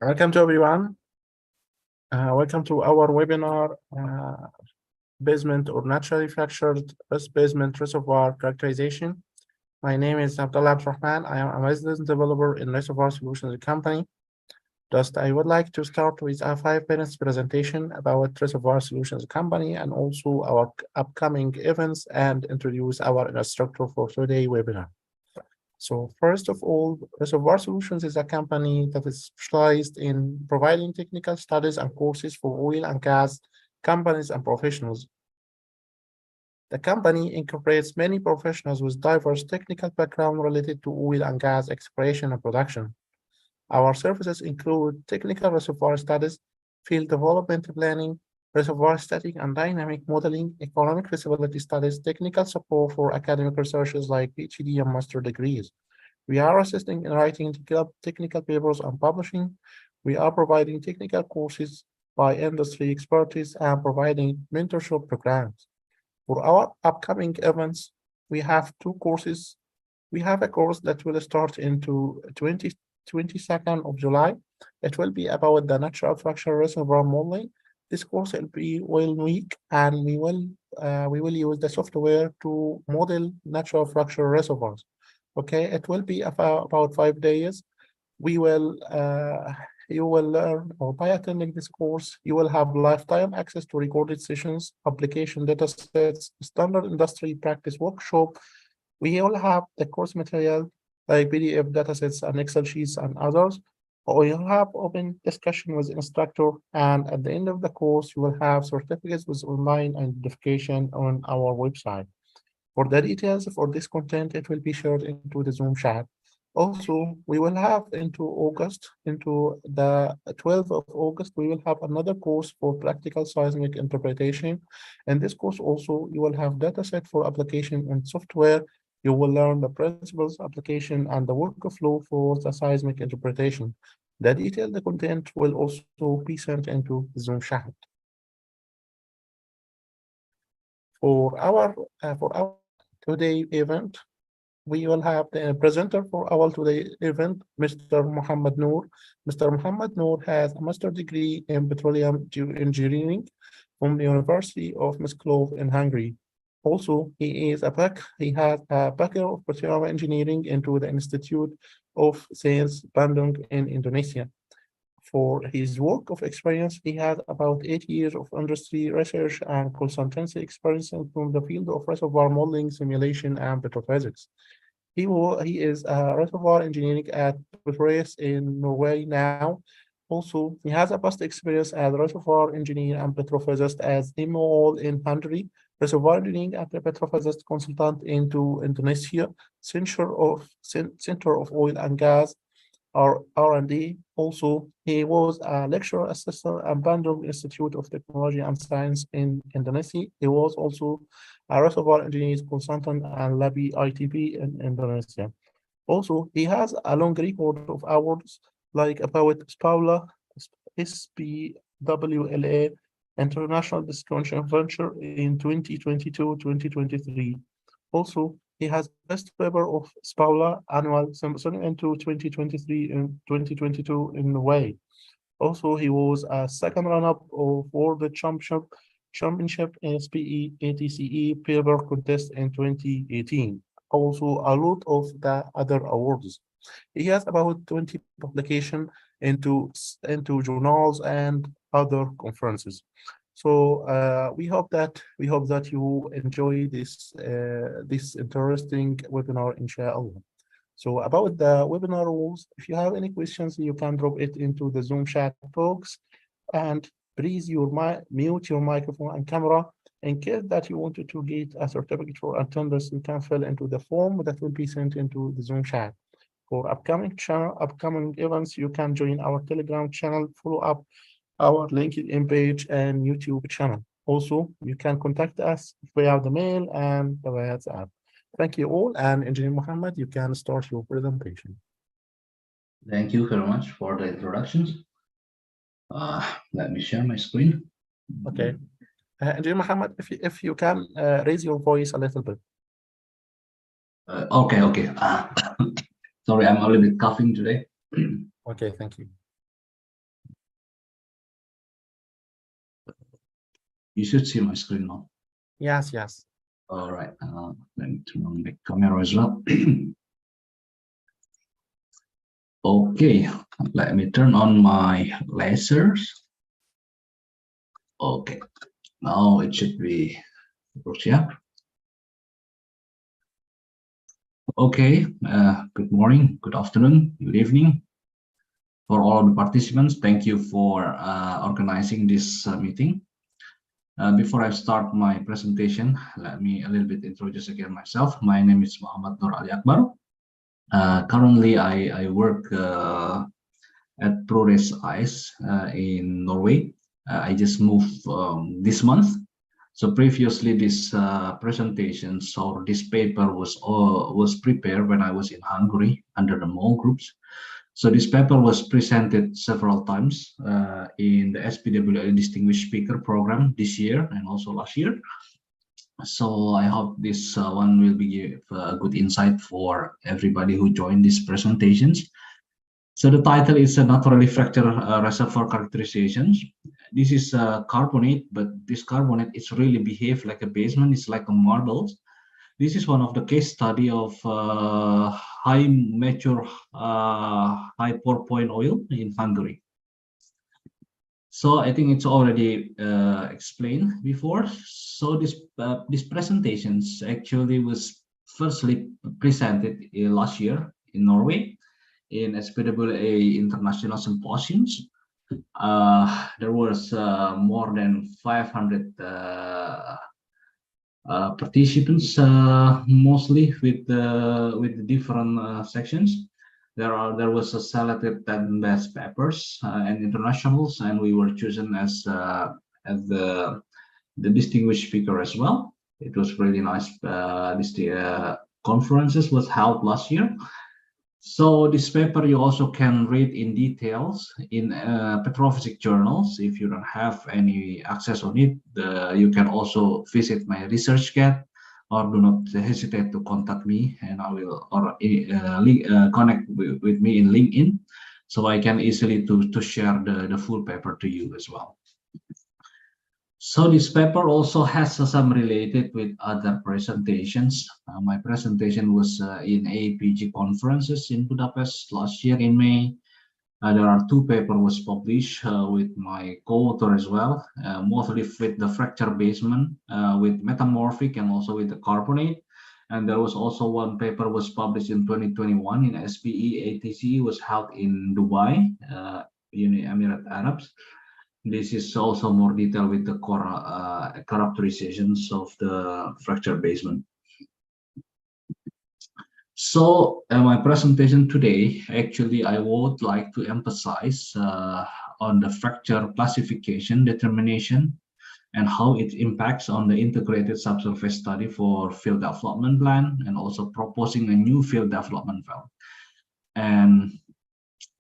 Welcome to everyone. Welcome to our webinar, basement or naturally fractured basement reservoir characterization. My name is Abdullah Abdurrahman. I am a resident developer in Reservoir Solutions company. I would like to start with a 5 minutes presentation about Reservoir Solutions company and also our upcoming events and introduce our instructor for today's webinar. So first of all, Reservoir Solutions is a company that is specialized in providing technical studies and courses for oil and gas companies and professionals. The company incorporates many professionals with diverse technical background related to oil and gas exploration and production. Our services include technical reservoir studies, field development planning, reservoir static and dynamic modeling, economic feasibility studies, technical support for academic researchers like PhD and master degrees. We are assisting in writing technical papers and publishing. We are providing technical courses by industry expertise and providing mentorship programs. For our upcoming events, we have 2 courses. We have a course that will start into 22nd of July. It will be about the natural fracture reservoir modeling. This course will be 1 week, and we will use the software to model natural fracture reservoirs. Okay, it will be about 5 days. You will learn, or by attending this course, you will have lifetime access to recorded sessions, application datasets, standard industry practice workshop. We will have the course material like PDF datasets and Excel sheets and others. We'll have open discussion with instructor, and at the end of the course, you will have certificates with online identification on our website. For the details for this content, it will be shared into the Zoom chat. Also, we will have into the 12th of August, we will have another course for practical seismic interpretation. In this course also, you will have dataset for application and software. You will learn the principles, application, and the workflow for the seismic interpretation. The detailed content will also be sent into the Zoom chat. For our today event, we will have the presenter for our today event, Mr. Muhammad Noor. Mr. Muhammad Noor has a master's degree in petroleum engineering from the University of Miskolc in Hungary. Also, he has a Bachelor of Petroleum Engineering into the Institute of Science Bandung in Indonesia. For his work of experience, he has about 8 years of industry research and consultancy experience from the field of reservoir modeling, simulation, and petrophysics. He is a reservoir engineering at Petroleum in Norway now. Also, he has a past experience as reservoir engineer and petrophysicist as MOL in Hungary, reservoir engineering at the petrophysicist consultant into Indonesia, Center of Oil and Gas, R&D. Also, he was a lecturer assistant at Bandung Institute of Technology and Science in Indonesia. He was also a reservoir engineers consultant and Labi ITP in Indonesia. Also, he has a long record of awards like about SPAWLA, SPWLA, International Discussion Venture in 2022-2023. Also, he has best paper of SPAWLA annual symposium into 2023 and 2022 in Norway. Also, he was a second runner-up of World Championship in SPE ATCE paper contest in 2018. Also, a lot of the other awards. He has about 20 publications into journals and other conferences. So we hope that you enjoy this interesting webinar, inshallah. So about the webinar rules, if you have any questions, you can drop it into the Zoom chat box, and please mute your microphone and camera. In case that you wanted to get a certificate for attendance, you can fill into the form that will be sent into the Zoom chat. For upcoming events, you can join our Telegram channel, follow up our LinkedIn page and YouTube channel. Also, you can contact us via the mail and the WhatsApp. Thank you all, and Engineer Muhammad, you can start your presentation. Thank you very much for the introductions. Let me share my screen. Okay. Engineer Muhammad, if you can raise your voice a little bit. Okay. Sorry, I'm a little bit coughing today. Okay, thank you. You should see my screen now. Yes, yes. All right. Let me turn on the camera as well. Okay, let me turn on my lasers. Okay, now it should be yeah. Okay, good morning, good afternoon, good evening for all of the participants. Thank you for organizing this meeting. Before I start my presentation, let me a little bit introduce again myself. My name is Muhammad Nur Ali Akbar. Currently, I work at ProRes Ice in Norway. I just moved this month. So previously, this presentations or this paper was prepared when I was in Hungary under the MOL groups. So this paper was presented several times in the SPWA Distinguished Speaker Program this year and also last year. So I hope this one will be give a good insight for everybody who joined these presentations. So the title is Naturally Fracture Reservoir Characterizations. This is carbonate, but this carbonate is really behave like a basement. It's like a marble. This is one of the case study of high mature high pore point oil in Hungary. So I think it's already explained before. So this presentations actually was firstly presented last year in Norway in SPWA International Symposiums. There was more than 500 participants, mostly with the different sections. There was a selected 10 best papers and internationals, and we were chosen as the distinguished speaker as well. It was really nice. This conferences was held last year. So this paper you also can read in details in petrophysics journals. If you don't have any access on it, you can also visit my ResearchGate, or do not hesitate to contact me, and I will connect with me in LinkedIn, so I can easily to share the full paper to you as well. So this paper also has some related with other presentations. My presentation was in APG conferences in Budapest last year in May. There are two papers was published with my co-author as well, mostly with the fracture basement, with metamorphic and also with the carbonate. And there was also one paper was published in 2021 in SPE ATC, was held in Dubai, United Emirates Arabs. This is also more detailed with the characterizations of the fracture basement. So my presentation today, actually, I would like to emphasize on the fracture classification determination and how it impacts on the integrated subsurface study for field development plan, and also proposing a new field development plan. And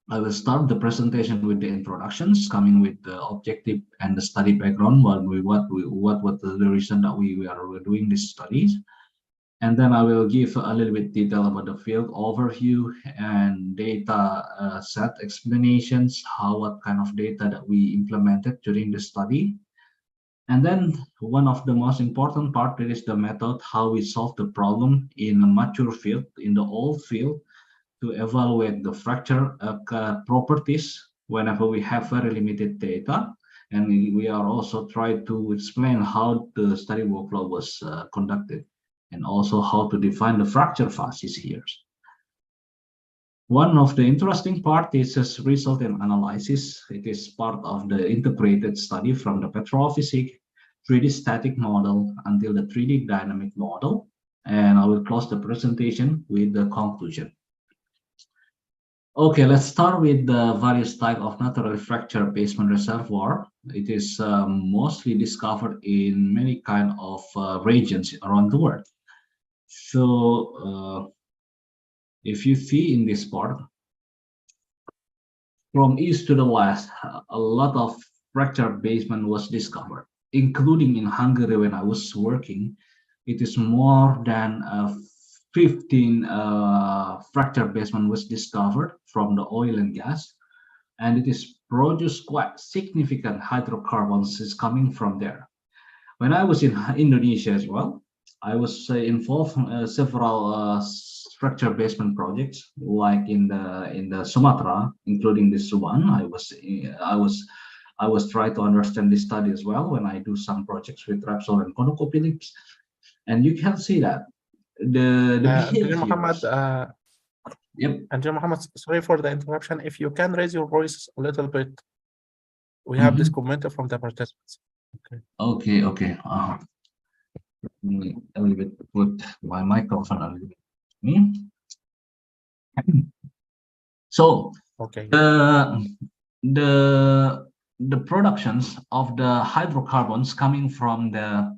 I will start the presentation with the introductions, coming with the objective and the study background, what was the reason that we are doing these studies. And then I will give a little bit detail about the field overview and data set explanations, what kind of data that we implemented during the study. And then one of the most important part is the method, how we solve the problem in a mature field, in the old field, to evaluate the fracture properties whenever we have very limited data. And we are also trying to explain how the study workflow was conducted, and also how to define the fracture phases here. One of the interesting part is this result and analysis. It is part of the integrated study from the petrophysics, 3D static model until the 3D dynamic model. And I will close the presentation with the conclusion. Okay, let's start with the various type of naturally fracture basement reservoir. It is mostly discovered in many kind of regions around the world. So if you see in this part, from east to the west, a lot of fracture basement was discovered, including in Hungary when I was working. It is more than 15 fracture basement was discovered from the oil and gas, and it is produced quite significant hydrocarbons is coming from there. When I was in Indonesia as well, I was involved in several structure basement projects, like in the Sumatra, including this one. I was trying to understand this study as well when I do some projects with Repsol and ConocoPhillips, and you can see that the Engineer Muhammad, behaviors. Yep. Engineer Muhammad, sorry for the interruption. If you can raise your voice a little bit, we have this Mhm. comment from the participants. Okay. Okay. Okay. A little bit put my microphone a little bit. So Okay. the the productions of the hydrocarbons coming from the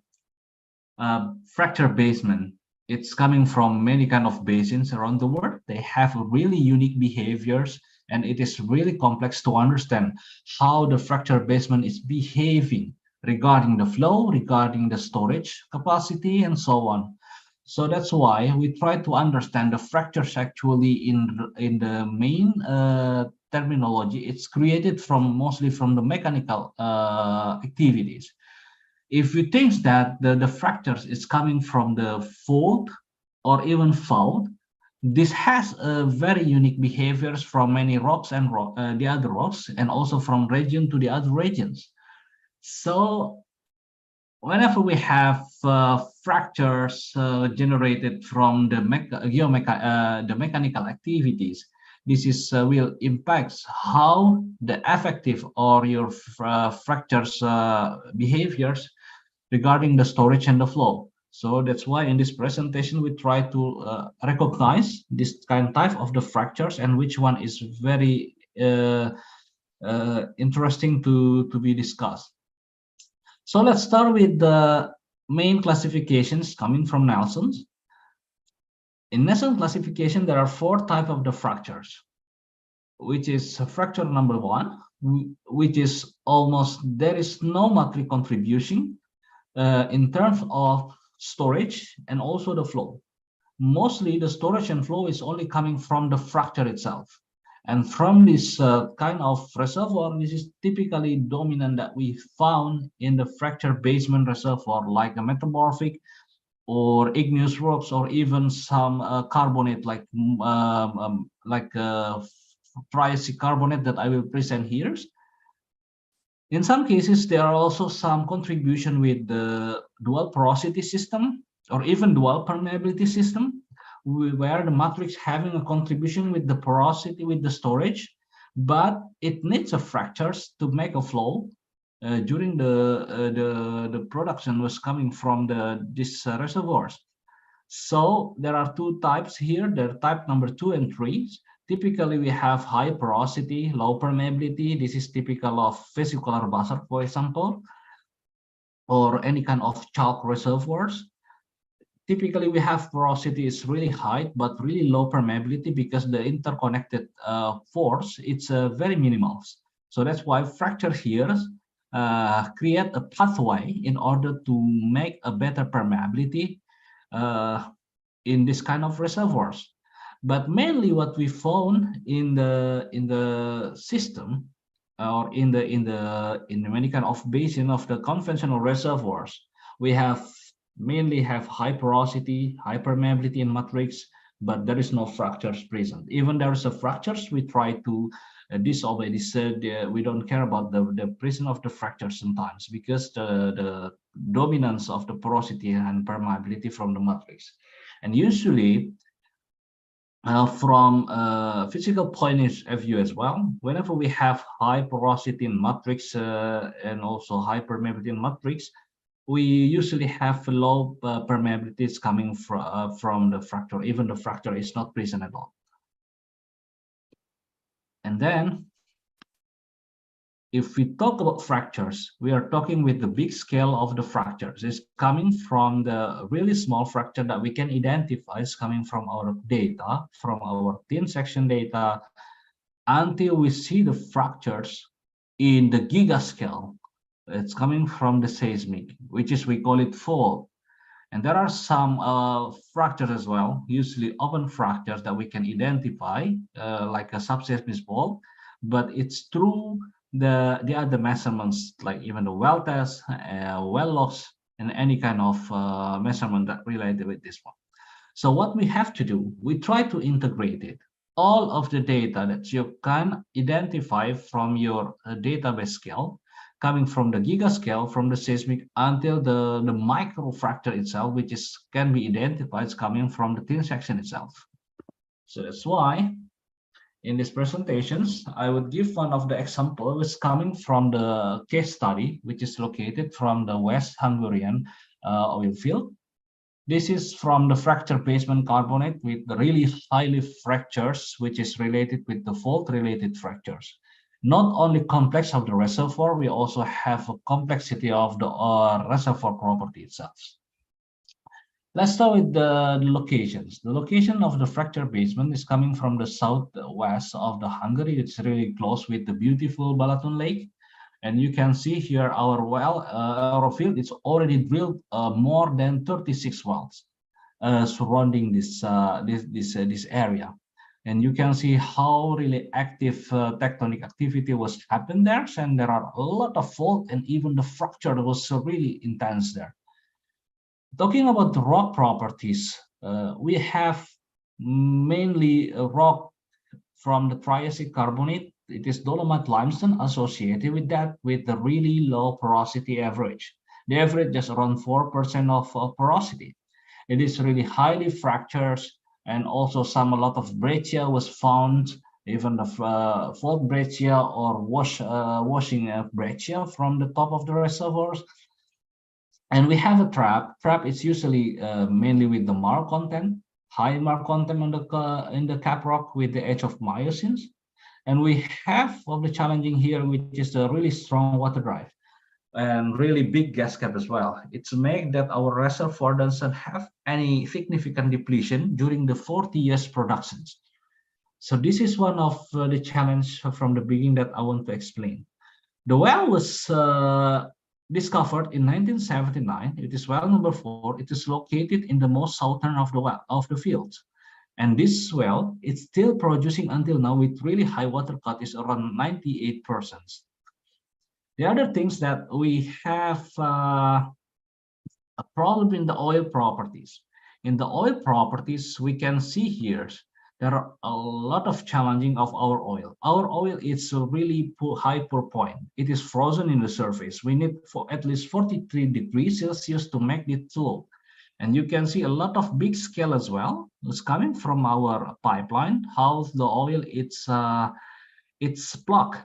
fracture basement, it's coming from many kind of basins around the world. They have really unique behaviors, and it is really complex to understand how the fracture basement is behaving regarding the flow, regarding the storage capacity, and so on. So that's why we try to understand the fractures actually in the main terminology. It's created from mostly from the mechanical activities. If you think that the fractures is coming from the fault or even fault, this has a very unique behaviors from many rocks and the other rocks, and also from region to the other regions. So whenever we have fractures generated from the mechanical activities, this is will impacts how the effective or your fractures behaviors regarding the storage and the flow. So that's why in this presentation we try to recognize this kind of type of the fractures and which one is very interesting to be discussed. So let's start with the main classifications coming from Nelson's. In Nelson's classification, there are 4 types of the fractures, which is fracture number 1, which is almost there is no matrix contribution in terms of storage and also the flow. Mostly the storage and flow is only coming from the fracture itself. And from this kind of reservoir, this is typically dominant that we found in the fracture basement reservoir, like a metamorphic or igneous rocks, or even some carbonate like Triassic carbonate that I will present here. In some cases, there are also some contribution with the dual porosity system or even dual permeability system, where the matrix having a contribution with the porosity with the storage, but it needs a fractures to make a flow during the production was coming from these reservoirs. So there are 2 types here. There are type number 2 and 3. Typically, we have high porosity, low permeability. This is typical of vesicular basalt, for example, or any kind of chalk reservoirs. Typically, we have porosity is really high, but really low permeability because the interconnected force, it's very minimal. So that's why fracture here create a pathway in order to make a better permeability in this kind of reservoirs. But mainly what we found in the system or in the many kind of basin of the conventional reservoirs, we mainly have high porosity, high permeability in matrix, but there is no fractures present. Even there is a fractures, we try to disobey this. We don't care about the presence of the fractures sometimes because the dominance of the porosity and permeability from the matrix. And usually from physical point of view as well, whenever we have high porosity in matrix and also high permeability in matrix, we usually have low permeabilities coming from the fracture. Even the fracture is not present at all. And then if we talk about fractures, we are talking with the big scale of the fractures. It's coming from the really small fracture that we can identify is coming from our data, from our thin section data, until we see the fractures in the giga scale. It's coming from the seismic, which is, we call it fault. And there are some fractures as well, usually open fractures that we can identify, like a subseismic fault, but it's through the other measurements, like even the well test, well logs, and any kind of measurement that related with this one. So what we have to do, we try to integrate it. All of the data that you can identify from your database scale, coming from the gigascale, from the seismic until the micro fracture itself, which can be identified coming from the thin section itself. So that's why in these presentations, I would give one of the examples coming from the case study, which is located from the West Hungarian oil field. This is from the fracture basement carbonate with the really highly fractures, which is related with the fault-related fractures. Not only complex of the reservoir, we also have a complexity of the reservoir property itself. Let's start with the locations. The location of the fracture basement is coming from the southwest of the Hungary. It's really close with the beautiful Balaton Lake. And you can see here our well, our field, it's already drilled more than 36 wells surrounding this area. And you can see how really active tectonic activity was happened there. And there are a lot of fault, and even the fracture was really intense there. Talking about the rock properties, we have mainly rock from the Triassic carbonate. It is dolomite limestone associated with that, with the really low porosity average. The average is around 4% of porosity. It is really highly fractures, and also a lot of breccia was found, even the fault breccia or washing breccia from the top of the reservoirs. And we have a trap. Trap is usually mainly with the marl content, high marl content on the in the cap rock with the edge of miocene. And we have of the challenging here, which is a really strong water drive and really big gas cap as well. It's make that our reservoir doesn't have any significant depletion during the 40 years productions. So this is one of the challenge from the beginning that I want to explain. The well was discovered in 1979. It is well number 4. It is located in the most southern of the field. And this well, it's still producing until now with really high water cut, is around 98%. The other things that we have a problem in the oil properties. In the oil properties, we can see here there are a lot of challenging of our oil. Our oil is a really high pour point. It is frozen in the surface. We need for at least 43 degrees Celsius to make it flow. And you can see a lot of big scale as well. It's coming from our pipeline, how the oil it's blocked.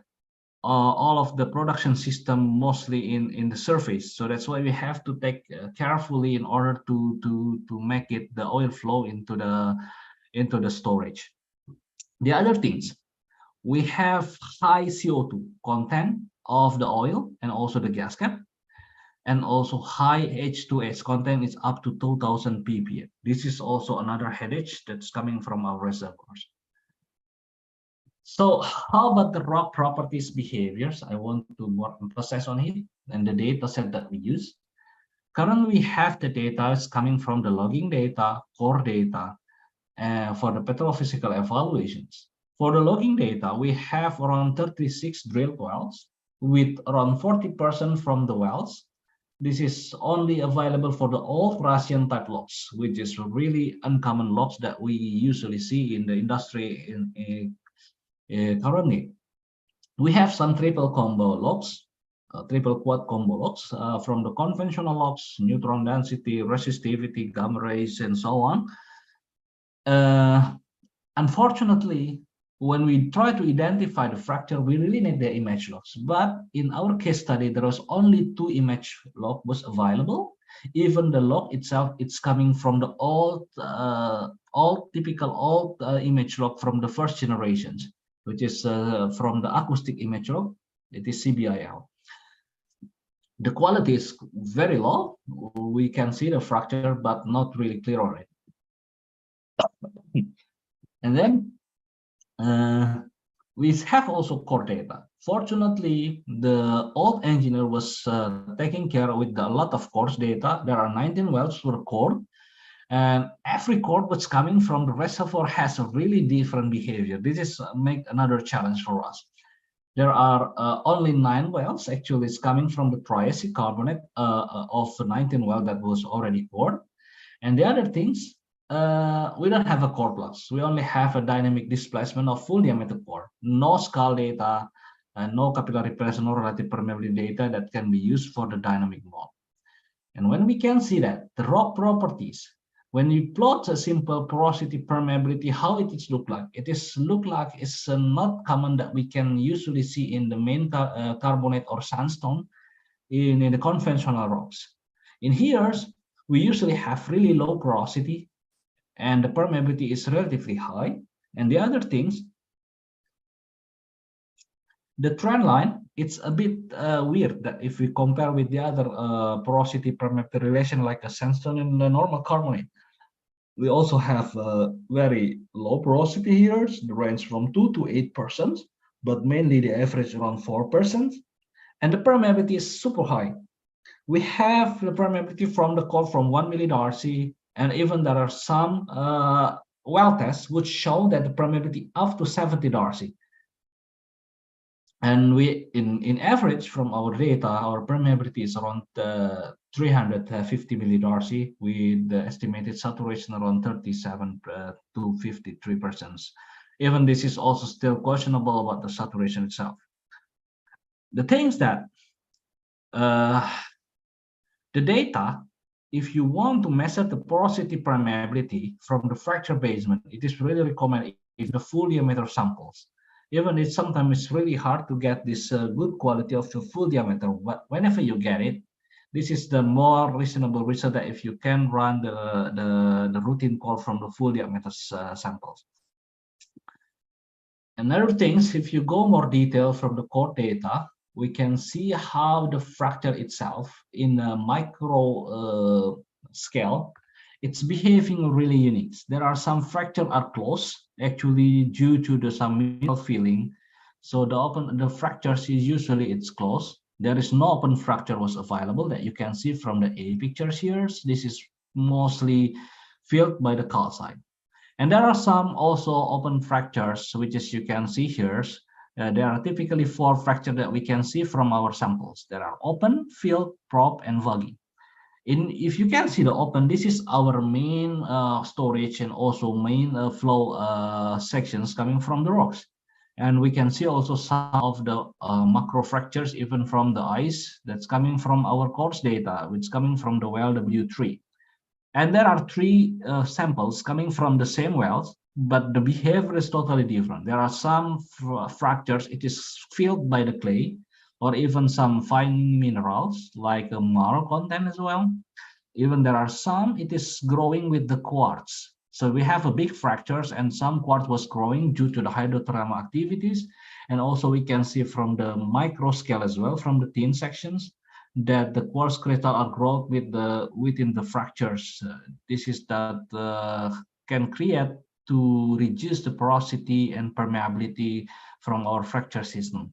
All of the production system mostly in the surface. So that's why we have to take carefully in order to make it the oil flow into the storage. The other things, we have high CO2 content of the oil and also the gas cap, and also high H2S content is up to 2000 ppm. This is also another headache that's coming from our reservoirs. So how about the rock properties behaviors? I want to more emphasize on it and the data set that we use. Currently, we have the data is coming from the logging data, core data, for the petrophysical evaluations. For the logging data, we have around 36 drilled wells with around 40% from the wells. This is only available for the old Russian type logs, which is really uncommon logs that we usually see in the industry currently. We have some triple combo logs, triple quad combo logs from the conventional logs, neutron density, resistivity, gamma rays, and so on. Unfortunately, when we try to identify the fracture, we really need the image logs. But in our case study, there was only 2 image log was available. Even the log itself, it's coming from the old image log from the first generations, which is from the acoustic image log. It is CBIL. The quality is very low. We can see the fracture, but not really clear on it. And then we have also core data. Fortunately, the old engineer was taking care with a lot of course data. There are 19 wells per core, and every core that's coming from the reservoir has a really different behavior. This is make another challenge for us. There are only 9 wells. Actually, it's coming from the Triassic carbonate of 19 well that was already cored. And the other things, we don't have a core plus. We only have a dynamic displacement of full diameter core. No skull data, no capillary pressure, no relative permeability data that can be used for the dynamic mode. And when we can see that, the rock properties, when we plot a simple porosity permeability, how it is look like? It is look like it's not common that we can usually see in the main carbonate or sandstone in the conventional rocks. In here, we usually have really low porosity and the permeability is relatively high. And the other things, the trend line, it's a bit weird that if we compare with the other porosity permeability relation like a sandstone and the normal carbonate. We also have very low porosity here, the range from 2 to 8%, but mainly the average around 4%. And the permeability is super high. We have the permeability from the core from 1 millidarcy, and even there are some well tests which show that the permeability up to 70 darcy. And we, in average from our data, our permeability is around 350 millidarcy with the estimated saturation around 37 to 53%. Even this is also still questionable about the saturation itself. The things that the data, if you want to measure the porosity permeability from the fracture basement, it is really recommended if the full diameter samples. Even it's sometimes it's really hard to get this good quality of the full diameter, but whenever you get it, this is the more reasonable result that if you can run the routine call from the full diameter samples. Another things, if you go more detail from the core data, we can see how the fracture itself in a micro scale, it's behaving really unique. There are some fractures are close, actually due to some mineral filling. So the fractures is usually it's close. There is no open fracture was available that you can see from the A pictures here. This is mostly filled by the calcite. And there are some also open fractures, which as you can see here. There are typically 4 fractures that we can see from our samples. There are open, filled, prop, and vuggy. If you can see the open, this is our main storage and also main flow sections coming from the rocks. And we can see also some of the macro fractures even from the ice that's coming from our course data, which is coming from the well W3. And there are 3 samples coming from the same wells, but the behavior is totally different. There are some fractures, it is filled by the clay, or even some fine minerals like a marl content as well. Even there are some, it is growing with the quartz. So we have a big fractures and some quartz was growing due to the hydrothermal activities. And also we can see from the micro scale as well, from the thin sections, that the quartz crystal are growth within the fractures. This is that can create to reduce the porosity and permeability from our fracture system.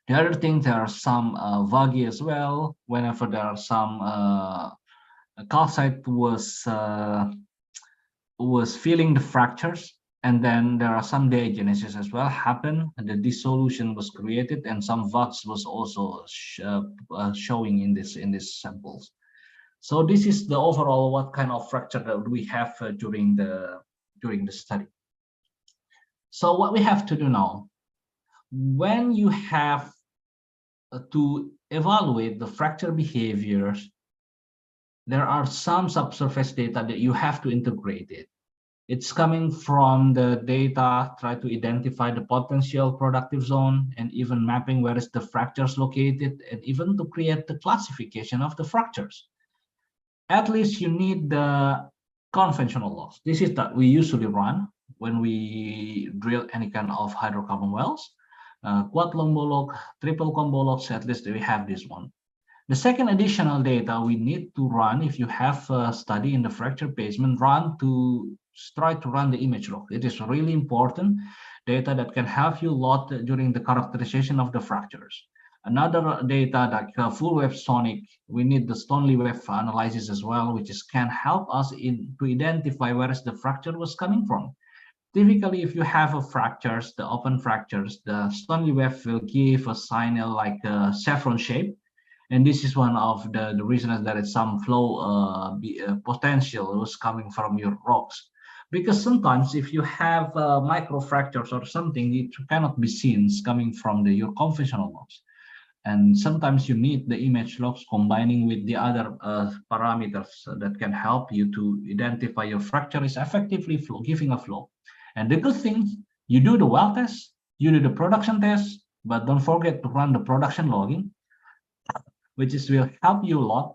The other thing, there are some vuggy as well. Whenever there are some calcite was filling the fractures, and then there are some diagenesis as well happen, and the dissolution was created, and some vugs was also showing in this samples. So this is the overall what kind of fracture that we have during the study. So what we have to do now, when you have to evaluate the fracture behaviors, there are some subsurface data that you have to integrate it. It's coming from the data, try to identify the potential productive zone, and even mapping where is the fractures located, and even to create the classification of the fractures. At least you need the conventional loss. This is that we usually run when we drill any kind of hydrocarbon wells. Quad combo log, triple combo logs, at least we have this one. The second additional data we need to run, if you have a study in the fracture basement, try to run the image log. It is really important data that can help you a lot during the characterization of the fractures. Another data like full wave sonic, we need the Stoney wave analysis as well, which can help us to identify where is the fracture was coming from. Typically, if you have a fractures, the open fractures, the stony web will give a signal like a saffron shape. And this is one of the reasons that is some flow potential was coming from your rocks. Because sometimes if you have micro fractures or something, it cannot be seen coming from your conventional rocks. And sometimes you need the image logs combining with the other parameters that can help you to identify your fracture is effectively giving a flow. And the good thing, you do the well test, you do the production test, but don't forget to run the production logging, which will help you a lot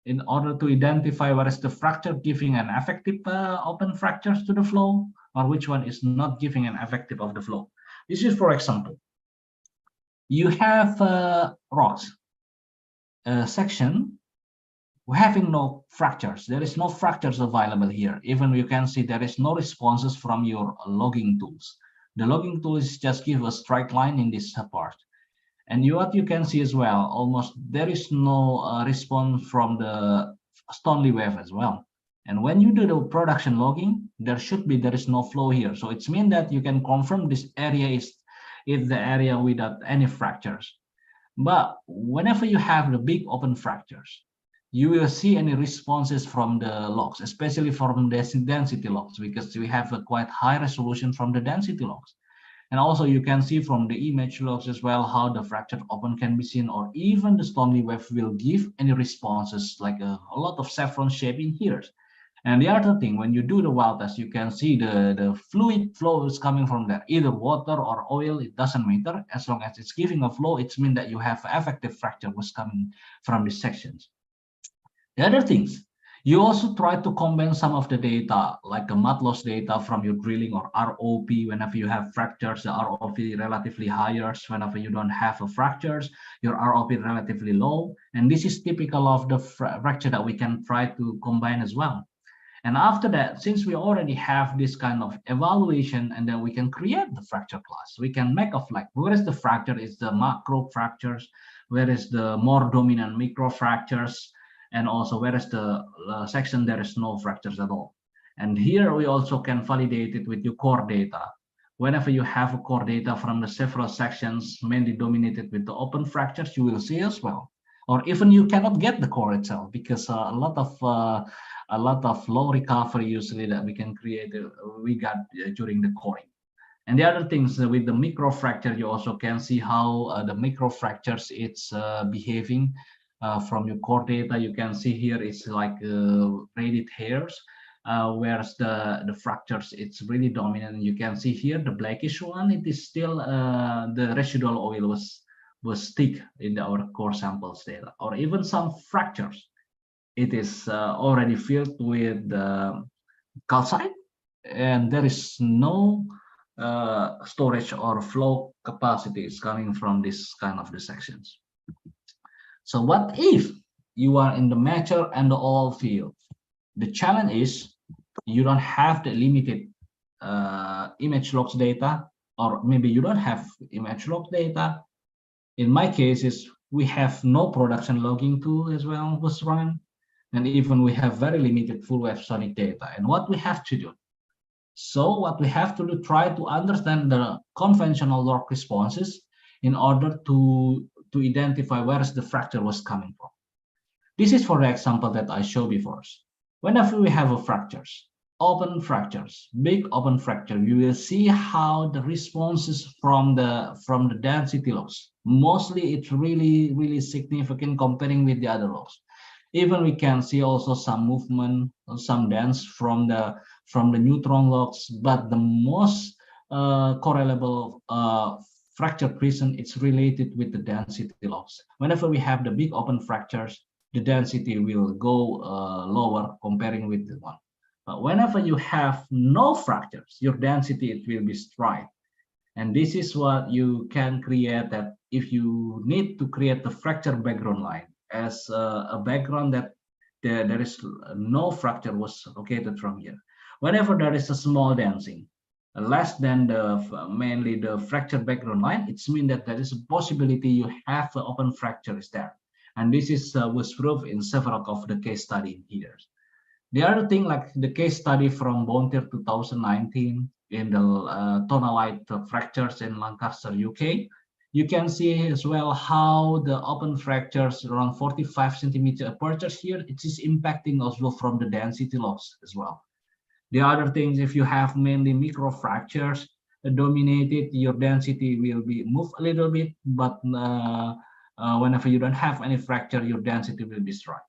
in order to identify what is the fracture giving an effective open fractures to the flow, or which one is not giving an effective of the flow. This is, for example, you have rocks section having no fractures. There is no fractures available here. Even you can see there is no responses from your logging tools. The logging tools just give a straight line in this part. And what you can see as well, almost there is no response from the stony wave as well. And when you do the production logging, there is no flow here. So it's mean that you can confirm this area is the area without any fractures. But whenever you have the big open fractures, you will see any responses from the logs, especially from the density logs, because we have a quite high resolution from the density logs. And also you can see from the image logs as well how the fracture open can be seen, or even the stony wave will give any responses like a lot of saffron shape in here. And the other thing, when you do the well test, you can see the fluid flow is coming from there, either water or oil, it doesn't matter. As long as it's giving a flow, it's mean that you have effective fracture was coming from these sections. The other things, you also try to combine some of the data, like the mud loss data from your drilling or ROP. Whenever you have fractures, the ROP relatively higher. Whenever you don't have a fractures, your ROP relatively low. And this is typical of the fracture that we can try to combine as well. And after that, since we already have this kind of evaluation, and then we can create the fracture class, we can make a flag. Where is the fracture? Is the macro fractures? Where is the more dominant micro fractures? And also where is the section there is no fractures at all. And here we also can validate it with your core data. Whenever you have a core data from the several sections mainly dominated with the open fractures, you will see as well. Or even you cannot get the core itself, because a lot of low recovery usually that we can create we got during the coring. And the other things with the micro fracture, you also can see how the micro fractures it's behaving. From your core data, you can see here it's like braided hairs, whereas the fractures it's really dominant. You can see here the blackish one, it is still the residual oil was thick in our core samples data. Or even some fractures, it is already filled with calcite, and there is no storage or flow capacities coming from this kind of the sections. So what if you are in the mature and the oil field? The challenge is you don't have the limited image logs data, or maybe you don't have image log data. In my cases, we have no production logging tool as well was run, and even we have very limited full wave sonic data. And what we have to do? So what we have to do, try to understand the conventional log responses in order to identify where the fracture was coming from. This is for the example that I showed before. Whenever we have a fractures, open fractures, big open fracture, you will see how the responses from the density logs. Mostly it's really significant comparing with the other logs. Even we can see also some movement, some dance from the neutron logs, but the most correlable fracture reason it's related with the density logs. Whenever we have the big open fractures, the density will go lower comparing with the one. But whenever you have no fractures, your density it will be straight. And this is what you can create, that if you need to create the fracture background line as a background that there is no fracture was located from here. Whenever there is a small dancing, less than mainly the fracture background line, it's mean that there is a possibility you have the open fracture is there. And this is was proved in several of the case study here. The other thing, like the case study from Bontier 2019, in the tonalite fractures in Lancaster, UK. You can see as well how the open fractures around 45 centimeter apertures here, it is impacting also from the density loss as well. The other things, if you have mainly micro fractures dominated, your density will be moved a little bit, but whenever you don't have any fracture, your density will be strong.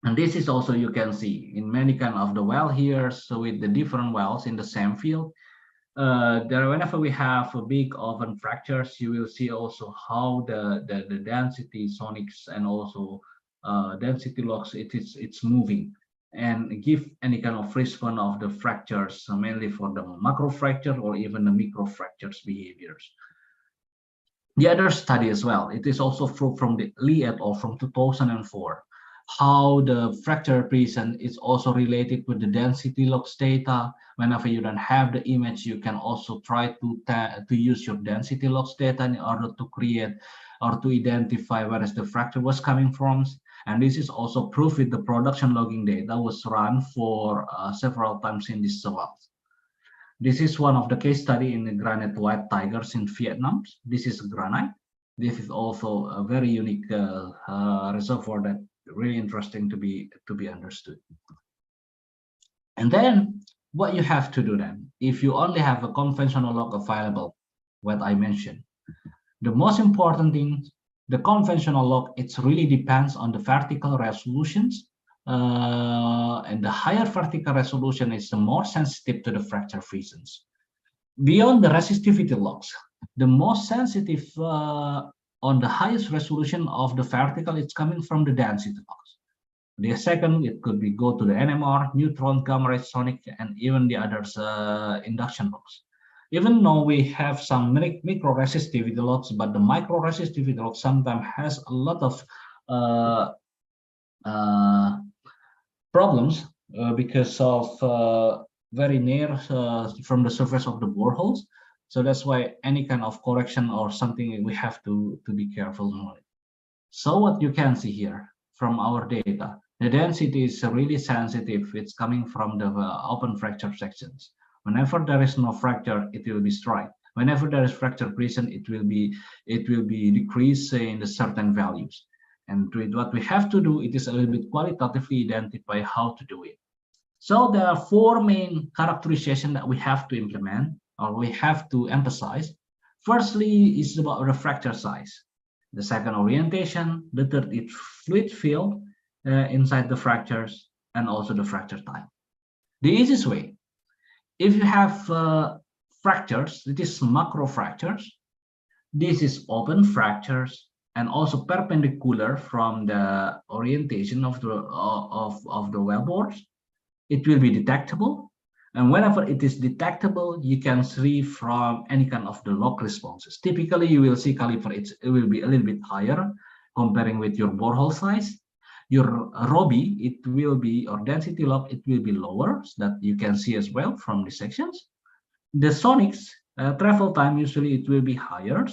And this is also, you can see in many kind of the well here, so with the different wells in the same field, whenever we have a big open fractures, you will see also how the density sonics and also density loss, it's moving and give any kind of response of the fractures, mainly for the macro fracture or even the micro fractures behaviors. The other study as well, it is also from the Lee et al. From 2004, how the fracture present is also related with the density loss data. Whenever you don't have the image, you can also try to use your density loss data in order to create or to identify where is the fracture was coming from. And this is also proof with the production logging data was run for several times in this wells. This is one of the case study in the granite white tigers in Vietnam. This is granite. This is also a very unique reservoir that really interesting to be understood. And then what you have to do then, if you only have a conventional log available, what I mentioned, the most important thing, the conventional log, it really depends on the vertical resolutions, and the higher vertical resolution is the more sensitive to the fracture reasons. Beyond the resistivity logs, the most sensitive on the highest resolution of the vertical, it's coming from the density logs. The second, it could be go to the NMR, neutron, gamma ray, sonic, and even the others induction logs. Even though we have some micro resistivity logs, but the micro resistivity log sometimes has a lot of problems because of very near from the surface of the boreholes. So that's why any kind of correction or something we have to be careful on it. So what you can see here from our data, the density is really sensitive. It's coming from the open fracture sections. Whenever there is no fracture, it will be strike. Whenever there is fracture present, it will be decreased in the certain values. And with what we have to do, it is a little bit qualitatively identify how to do it. So there are four main characterization that we have to implement or we have to emphasize. Firstly, is about the fracture size. The second, orientation. The third is fluid field inside the fractures, and also the fracture time. The easiest way, if you have fractures, it is macro fractures. This is open fractures and also perpendicular from the orientation of the wellbores. It will be detectable, and whenever it is detectable, you can see from any kind of the log responses. Typically, you will see caliper, it will be a little bit higher comparing with your borehole size. Your ROBI, it will be, or density log, it will be lower, so that you can see as well from the sections. The sonics, travel time, usually it will be higher,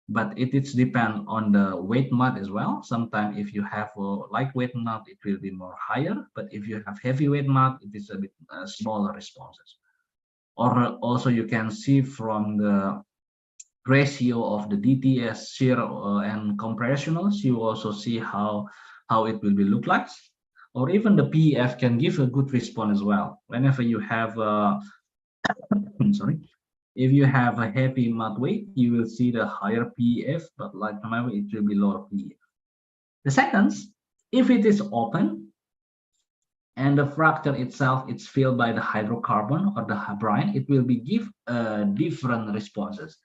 but it depends on the weight mud as well. Sometimes if you have a lightweight mud, it will be more higher, but if you have heavyweight mud, it is a bit smaller responses. Or also you can see from the ratio of the DTS, shear and compressionals, you also see how it will be look like. Or even the PEF can give a good response as well. Whenever you have sorry, if you have a heavy mud weight, you will see the higher PEF, but like whenever it will be lower PEF. The second, if it is open and the fracture itself is filled by the hydrocarbon or the brine, it will be give different responses.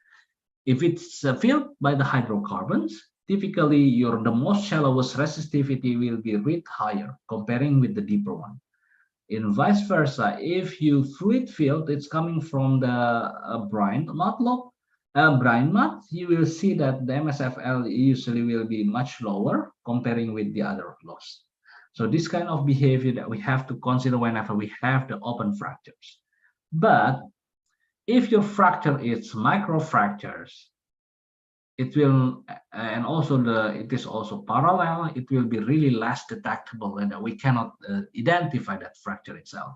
If it's filled by the hydrocarbons, typically the most shallowest resistivity will be read higher comparing with the deeper one. In vice versa, if you fluid field, it's coming from the brine mud log, brine mud, you will see that the MSFL usually will be much lower comparing with the other logs. So this kind of behavior that we have to consider whenever we have the open fractures. But if your fracture is micro fractures, it will, and also it is also parallel, it will be really less detectable and we cannot identify that fracture itself.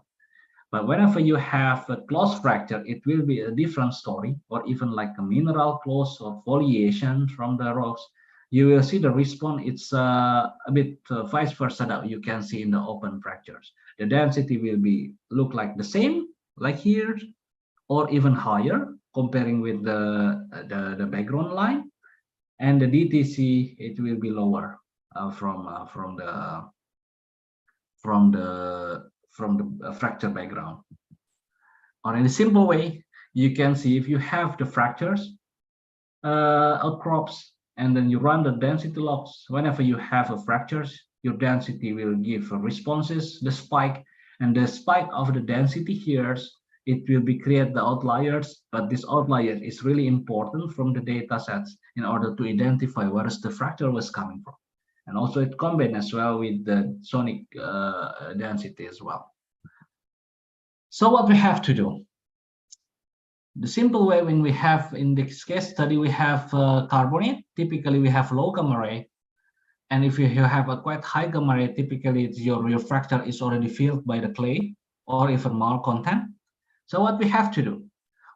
But whenever you have a closed fracture, it will be a different story, or even like a mineral close or foliation from the rocks. You will see the response. It's a bit vice versa that you can see in the open fractures. The density will be look like the same, like here, or even higher, comparing with the background line. And the DTC, it will be lower from the fracture background. Or in a simple way, you can see if you have the fractures outcrops, and then you run the density logs. Whenever you have a fractures, your density will give responses, the spike, and the spike of the density here, it will be create the outliers, but this outlier is really important from the data sets in order to identify where is the fracture was coming from. And also it combines as well with the sonic density as well. So what we have to do? The simple way, when we have in this case study, we have carbonate, typically we have low gamma ray. And if you have a quite high gamma ray, typically it's your fracture is already filled by the clay or even marl content. So what we have to do?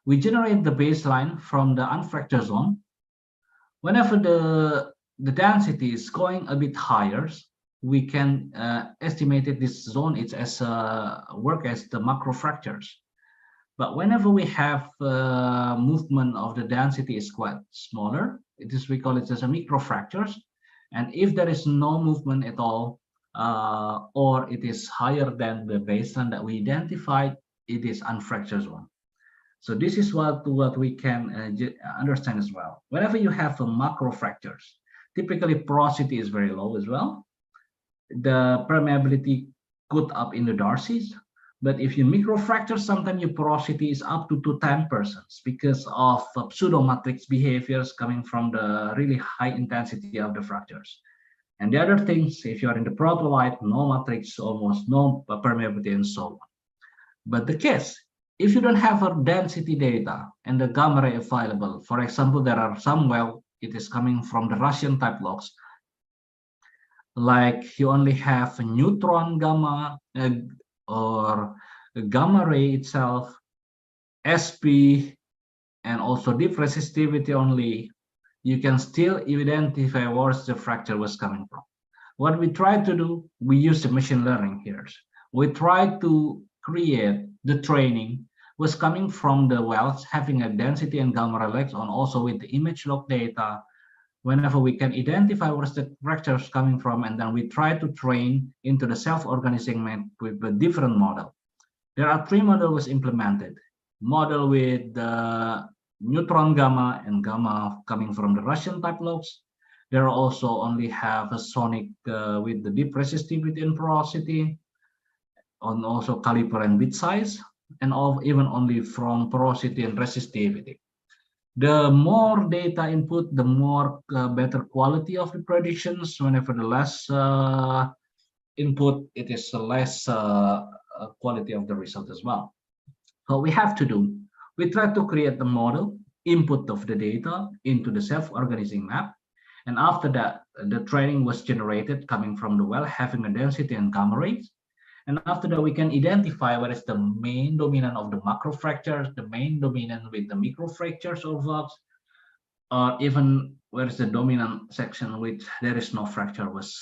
We generate the baseline from the unfractured zone. Whenever the density is going a bit higher, we can estimate that this zone is as work as the macro fractures. But whenever we have movement of the density is quite smaller, we call it as a micro fractures. And if there is no movement at all, or it is higher than the baseline that we identified, it is unfractured zone. So this is what we can understand as well. Whenever you have a macro fractures, typically porosity is very low as well. The permeability could up in the darcies. But if you microfracture, sometimes your porosity is up to 10% because of pseudomatrix behaviors coming from the really high intensity of the fractures. And the other things, if you are in the protolite, no matrix, almost no permeability, and so on. But the case, if you don't have a density data and the gamma ray available, for example, there are some it is coming from the Russian type logs, like you only have a neutron gamma or gamma ray itself, SP, and also deep resistivity only, you can still identify where the fracture was coming from. What we try to do, we use the machine learning here. We try to create the training was coming from the wells having a density and gamma ray legs on, also with the image log data. Whenever we can identify where the fracture is coming from, and then we try to train into the self-organizing map with a different model. There are 3 models implemented. Model with the neutron gamma and gamma coming from the Russian type logs. There also only have a sonic with the deep resistivity and porosity, and also caliper and bit size, and even only from porosity and resistivity. The more data input, the more better quality of the predictions. Whenever the less input, it is the less quality of the result as well. So we have to do, we try to create the model, input of the data into the self-organizing map. And after that, the training was generated coming from the well, having a density and gamma rays. And after that, we can identify what is the main dominant of the macro fractures, the main dominant with the micro fractures or vox, or even where is the dominant section which there is no fracture was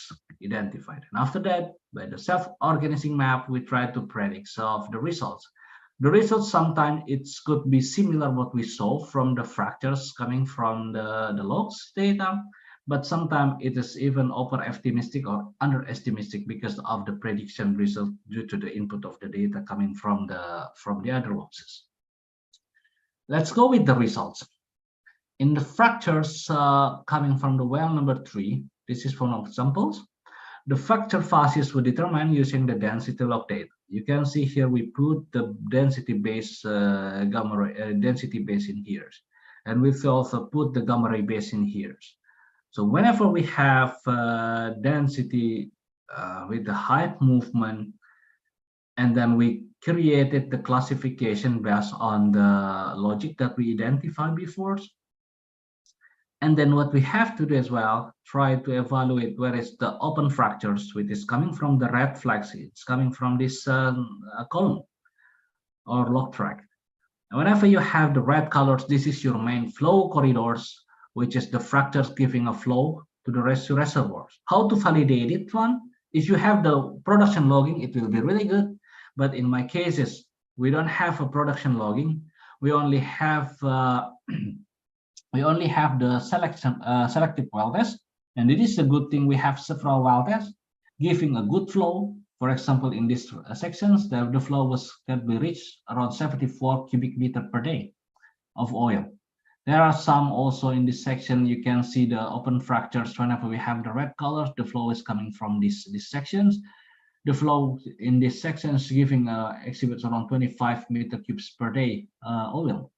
identified. And after that, by the self-organizing map, we try to predict of the results. The results sometimes it could be similar what we saw from the fractures coming from the logs data, but sometimes it is even over-optimistic or under-estimistic because of the prediction result due to the input of the data coming from the other logs. Let's go with the results. In the fractures coming from the well number 3, this is one of examples. The fracture phases were determined using the density log data. You can see here we put the density base gamma ray density base in here, and we also put the gamma ray base in here. So whenever we have density with the height movement, and then we created the classification based on the logic that we identified before. And then what we have to do as well, try to evaluate where is the open fractures, which is coming from the red flags. It's coming from this column. or log track. And whenever you have the red colors, this is your main flow corridors, which is the fractures giving a flow to the reservoirs. How to validate it one? If you have the production logging, it will be really good. But in my cases, we don't have a production logging. We only have the selective well test, and it is a good thing we have several well tests giving a good flow. For example, in these sections, the flow can be reached around 74 cubic meter per day of oil. There are some also in this section. You can see the open fractures. Whenever we have the red colors, the flow is coming from these sections. The flow in this section is giving exhibits around 25 meter cubes per day oil.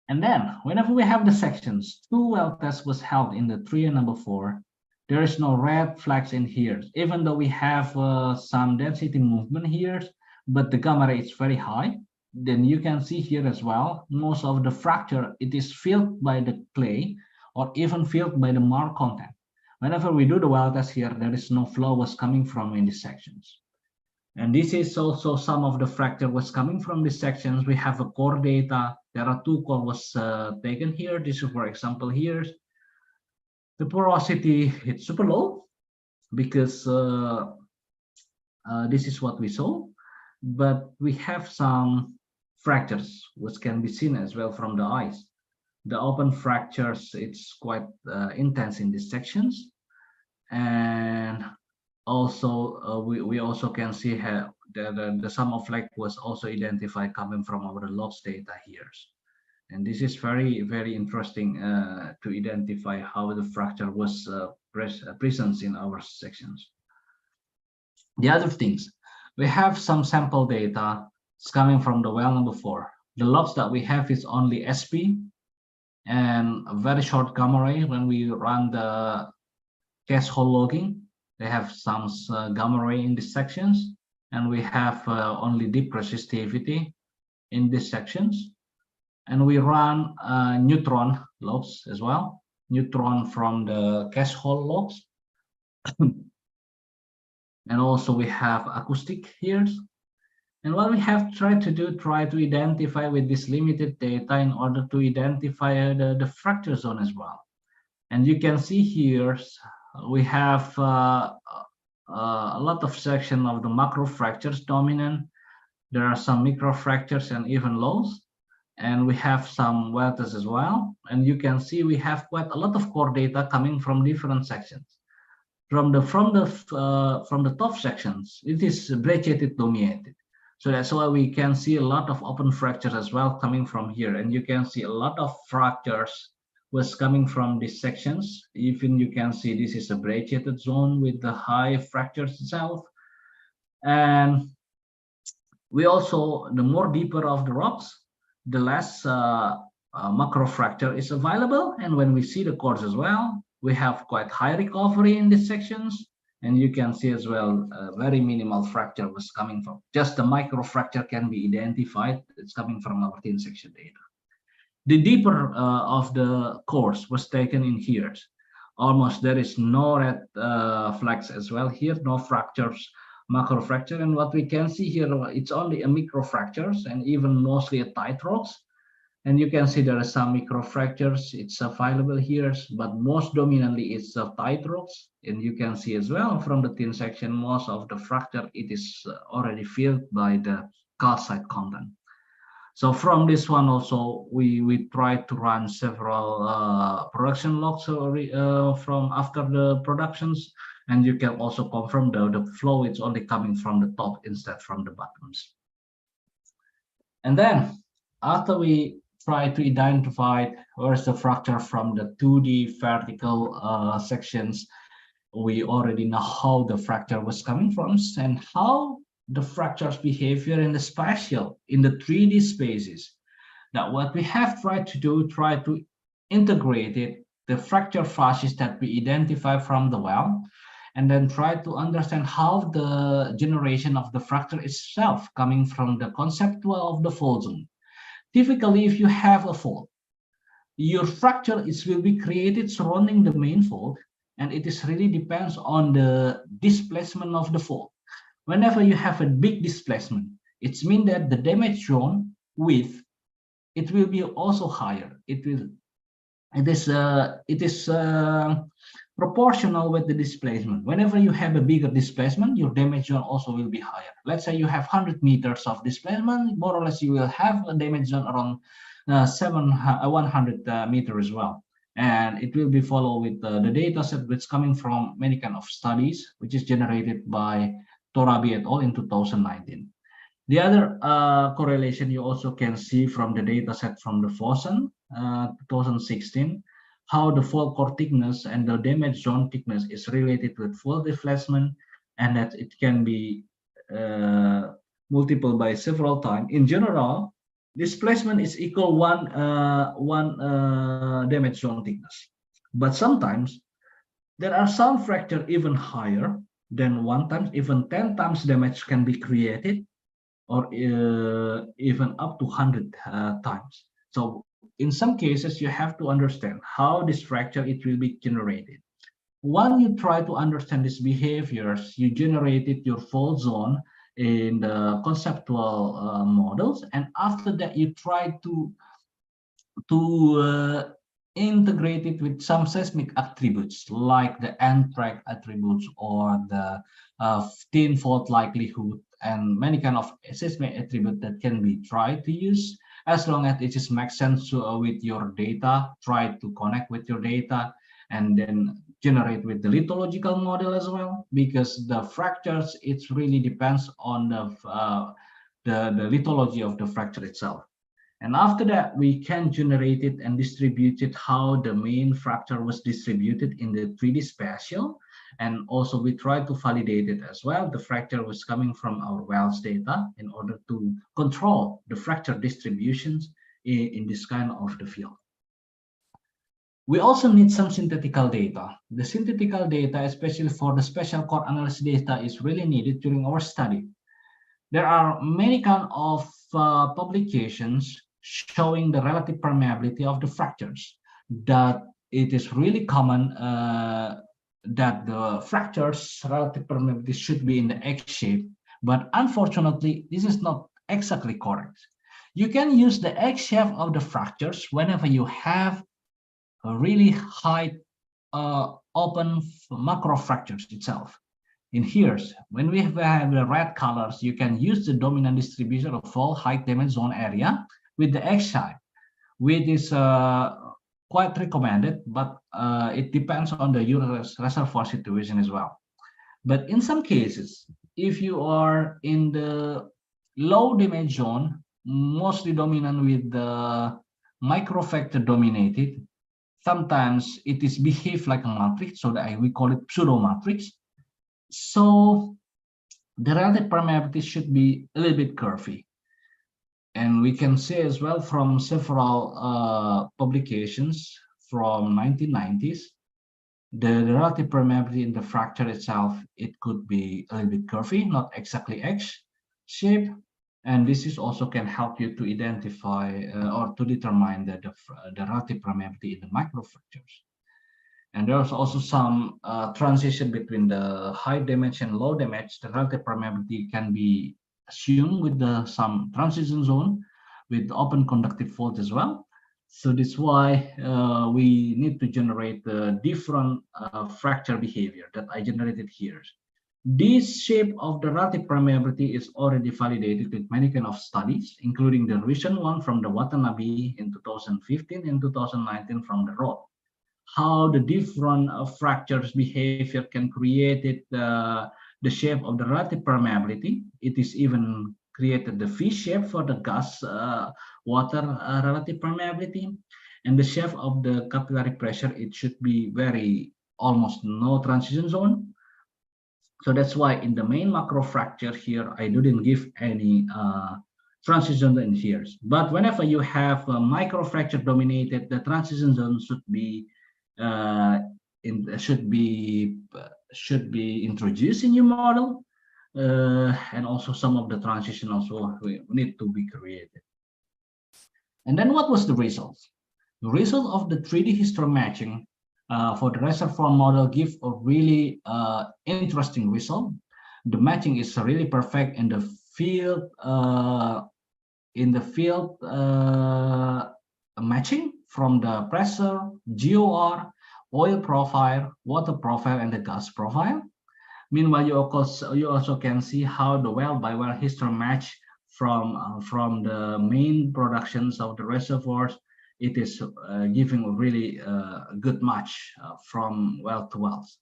And then whenever we have the sections, 2 well tests was held in the 3 and number 4. There is no red flags in here, even though we have some density movement here, but the gamma ray is very high. Then you can see here as well, most of the fracture, it is filled by the clay or even filled by the marl content. Whenever we do the well test here, there is no flow was coming from in these sections. And this is also some of the fracture was coming from these sections. We have a core data. There are 2 core was taken here. This is, for example, here. The porosity is super low because this is what we saw. But we have some fractures which can be seen as well from the eyes. The open fractures, it's quite intense in these sections. And also we also can see how the sum of lag was also identified coming from our logs data here. And this is very, very interesting to identify how the fracture was present in our sections. The other things, we have some sample data. It's coming from the well number 4. The logs that we have is only SP and a very short gamma ray. When we run the case hole logging, they have some gamma ray in these sections, and we have only deep resistivity in these sections. And we run neutron logs as well, neutron from the case hole logs. And also we have acoustic here. And what we have tried to do, try to identify with this limited data in order to identify the fracture zone as well. And you can see here, we have a lot of section of the macro fractures dominant. There are some micro fractures and even lows. And we have some welters as well. And you can see we have quite a lot of core data coming from different sections. From the top sections, it is brachiated dominated. So that's why we can see a lot of open fractures as well coming from here. And you can see a lot of fractures was coming from these sections. Even you can see this is a brachiated zone with the high fractures itself. And we also, the more deeper of the rocks, the less macro fracture is available. And when we see the cores as well, we have quite high recovery in these sections. And you can see as well, very minimal fracture was coming from. Just the micro fracture can be identified. It's coming from our thin section data. The deeper of the cores was taken in here. Almost there is no red flags as well here, no fractures, macro fracture. And what we can see here, it's only a micro fractures and even mostly a tight rocks. And you can see there are some micro fractures. It's available here, but most dominantly it's tight rocks. And you can see as well from the thin section, most of the fracture, it is already filled by the calcite content. So from this one also, we tried to run several production logs from after the productions. And you can also confirm the flow is only coming from the top instead from the bottoms. And then after we try to identify where's the fracture from the 2D vertical sections, we already know how the fracture was coming from and how the fracture's behavior in the spatial, in the 3D spaces. Now, what we have tried to do, try to integrate it, the fracture phases that we identify from the well, and then try to understand how the generation of the fracture itself coming from the conceptual of the fault zone. Typically, if you have a fault, your fracture will be created surrounding the main fault, and it is really depends on the displacement of the fault. Whenever you have a big displacement, It means that the damage zone width, it will be also higher. It is proportional with the displacement. Whenever you have a bigger displacement, your damage zone also will be higher. Let's say you have 100 meters of displacement, more or less you will have a damage zone around 100 meters as well. And it will be followed with the data set which is coming from many kind of studies, which is generated by Torabi et al. In 2019. The other correlation you also can see from the data set from the Fossen 2016, how the fault core thickness and the damage zone thickness is related with fault displacement, and that it can be multiplied by several times. In general, displacement is equal one damage zone thickness, but sometimes there are some fracture even higher than 1 times, even 10 times damage can be created, or even up to 100 times. So in some cases, you have to understand how this fracture it will be generated. When you try to understand these behaviors, you generated your fault zone in the conceptual models, and after that you try to integrate it with some seismic attributes like the end track attributes or the thin fault likelihood, and many kind of seismic attribute that can be tried to use, as long as it just makes sense with your data. Try to connect with your data and then generate with the lithological model as well, because the fractures, it really depends on the lithology of the fracture itself. And after that, we can generate it and distribute it how the main fracture was distributed in the 3D spatial. And also we try to validate it as well. The fracture was coming from our wells data in order to control the fracture distributions in this kind of the field. We also need some synthetical data. The synthetical data, especially for the special core analysis data, is really needed during our study. There are many kind of publications showing the relative permeability of the fractures, that it is really common that the fractures relative permeability should be in the X shape, but unfortunately this is not exactly correct. You can use the X shape of the fractures whenever you have a really high open macro fractures itself. In here, when we have the red colors, you can use the dominant distribution of fault height damage zone area with the X shape, which is quite recommended, but it depends on the reservoir situation as well. But in some cases, if you are in the low damage zone, mostly dominant with the microfracture dominated, sometimes it is behave like a matrix, so that we call it pseudo matrix. So the relative permeability should be a little bit curvy. And we can see as well from several publications from 1990s, the relative permeability in the fracture itself, it could be a little bit curvy, not exactly X shape. And this is also can help you to identify or to determine the relative permeability in the microfractures. And there's also some transition between the high damage and low damage. The relative permeability can be assumed with some transition zone with open conductive fault as well. So that's why we need to generate the different fracture behavior that I generated here. This shape of the relative permeability is already validated with many kind of studies, including the recent one from the Watanabe in 2015 and 2019 from the Roth. How the different fractures behavior can create it, the shape of the relative permeability. It is even created the V shape for the gas water relative permeability, and the shape of the capillary pressure, it should be very almost no transition zone. So that's why in the main macro fracture here, I didn't give any transition zone in here. But whenever you have a micro fracture dominated, the transition zone should be should be introduced in your model, and also some of the transition also need to be created. And then what was the result? The result of the 3D histomatching for the reservoir model give a really interesting result. The matching is really perfect in the field matching from the pressure, GOR, oil profile, water profile, and the gas profile. Meanwhile, you also can see how the well by well history match from the main productions of the reservoirs. It is giving a really good match from well to wells.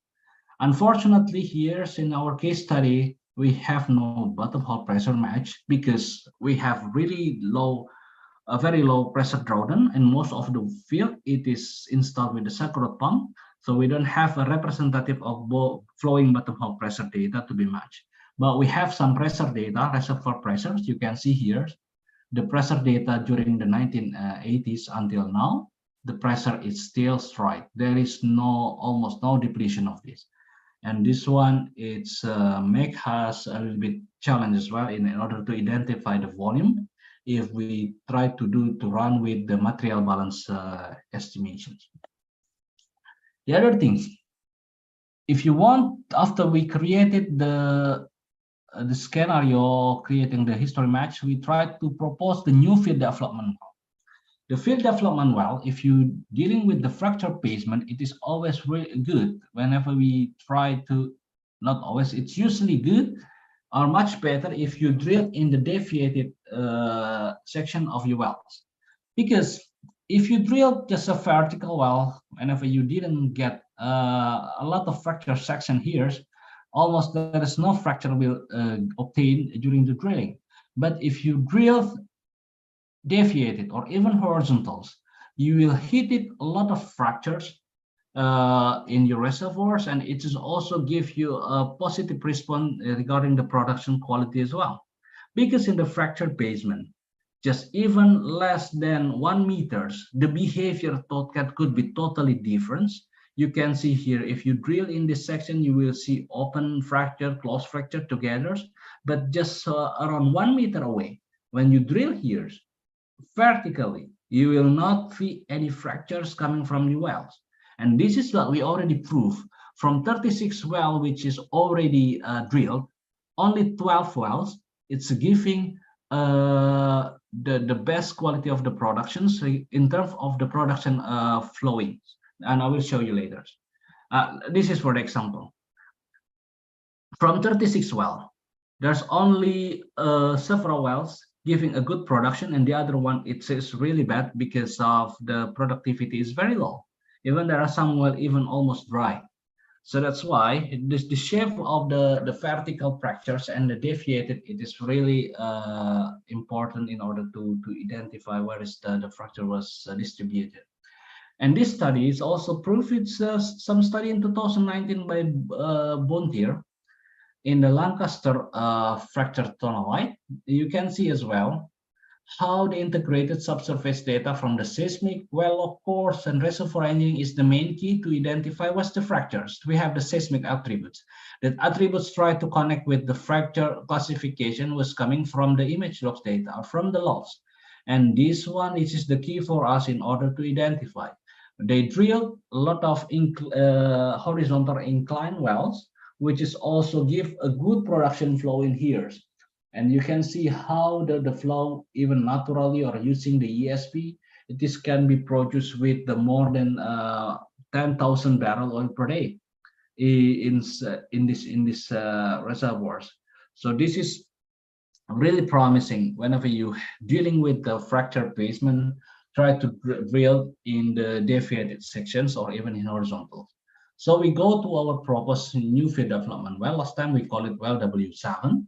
Unfortunately, here in our case study, we have no bottom hole pressure match because we have really low, a very low pressure drawdown, and most of the field it is installed with the circular pump. So we don't have a representative of both flowing bottom hole pressure data to be matched. But we have some pressure data, reservoir pressures. You can see here the pressure data during the 1980s until now. The pressure is still straight. There is almost no depletion of this. And this one, it's make us a little bit challenge as well in order to identify the volume if we try to run with the material balance estimations. The other things, if you want, after we created the scenario creating the history match, we tried to propose the new field development. The field development well, if you dealing with the fracture basement, it is always really good whenever we try to, not always, it's usually good or much better if you drill in the deviated section of your wells. Because if you drill just a vertical well, whenever you didn't get a lot of fracture section here, almost there is no fracture will obtain during the drilling. But if you drill deviated or even horizontals, you will hit it a lot of fractures in your reservoirs, and it is also give you a positive response regarding the production quality as well. Because in the fracture basement, just even less than 1 meters, the behavior could be totally different. You can see here, if you drill in this section, you will see open fracture, closed fracture together, but just around 1 meter away, when you drill here, vertically, you will not see any fractures coming from the wells. And this is what we already proved from 36 wells, which is already drilled, only 12 wells, it's giving the best quality of the production in terms of the production flowing. And I will show you later. This is for the example. From 36 wells, there's only several wells giving a good production, and the other one it is really bad because of the productivity is very low. Even there are some well even almost dry. So that's why the shape of the vertical fractures and the deviated, it is really important in order to identify where is the fracture was distributed. And this study is also proof. It's some study in 2019 by Bontier in the Lancaster fracture tonalite. You can see as well how the integrated subsurface data from the seismic, well of course, and reservoir engineering is the main key to identify what's the fractures. We have the seismic attributes. That attributes try to connect with the fracture classification was coming from the image logs data or from the logs. And this is the key for us in order to identify. They drilled a lot of horizontal incline wells, which is also give a good production flow in here. And you can see how the flow, even naturally or using the ESP, this can be produced with the more than 10,000 barrel oil per day in this reservoirs. So this is really promising. Whenever you dealing with the fracture basement, try to drill in the deviated sections or even in horizontal. So we go to our proposed new field development well. Last time we call it well W7.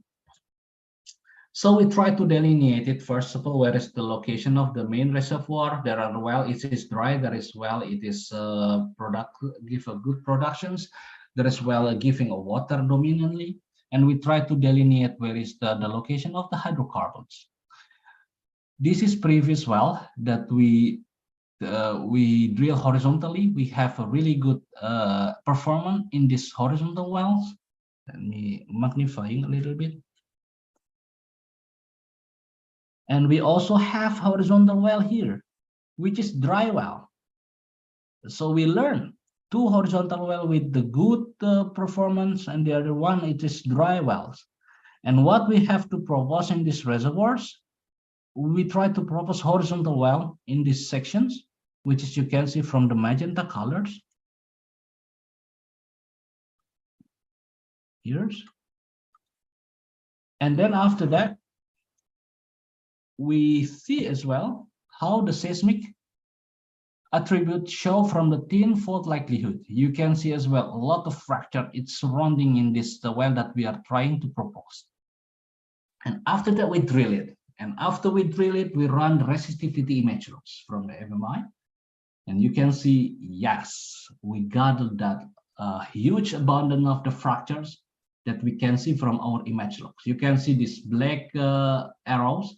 So we try to delineate it. First of all, where is the location of the main reservoir? There are well, it is dry. There is well, it is give a good productions. There is well giving a water dominantly, and we try to delineate where is the location of the hydrocarbons. This is previous well that we drill horizontally. We have a really good performance in these horizontal wells. Let me magnifying a little bit. And we also have horizontal well here, which is dry well. So we learn 2 horizontal well with the good performance, and the other one it is dry wells. And what we have to propose in these reservoirs, we try to propose horizontal well in these sections, which is you can see from the magenta colors. Here's. And then after that, we see as well how the seismic attributes show from the thin fault likelihood. You can see as well a lot of fracture it's surrounding in this the well that we are trying to propose. And after that, we drill it. And after we drill it, we run the resistivity image logs from the MMI. And you can see, yes, we gathered that huge abundance of the fractures that we can see from our image logs. You can see these black arrows.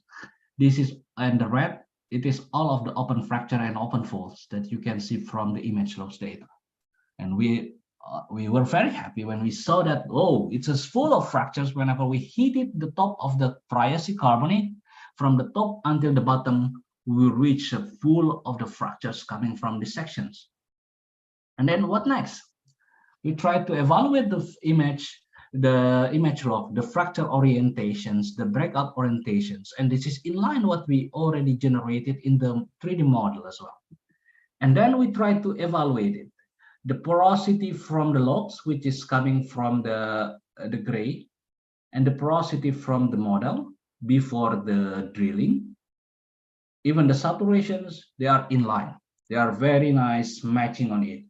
This is, and the red, it is all of the open fracture and open faults that you can see from the image logs data. And we were very happy when we saw that, oh, it's just full of fractures. Whenever we heated the top of the Triassic carbonate, from the top until the bottom, we reach full of the fractures coming from the sections. And then what next? We try to evaluate the image log, the fracture orientations, the breakout orientations, and this is in line what we already generated in the 3D model as well. And then we try to evaluate it. The porosity from the logs, which is coming from the gray, and the porosity from the model before the drilling. Even the saturations, they are in line. They are very nice matching on it.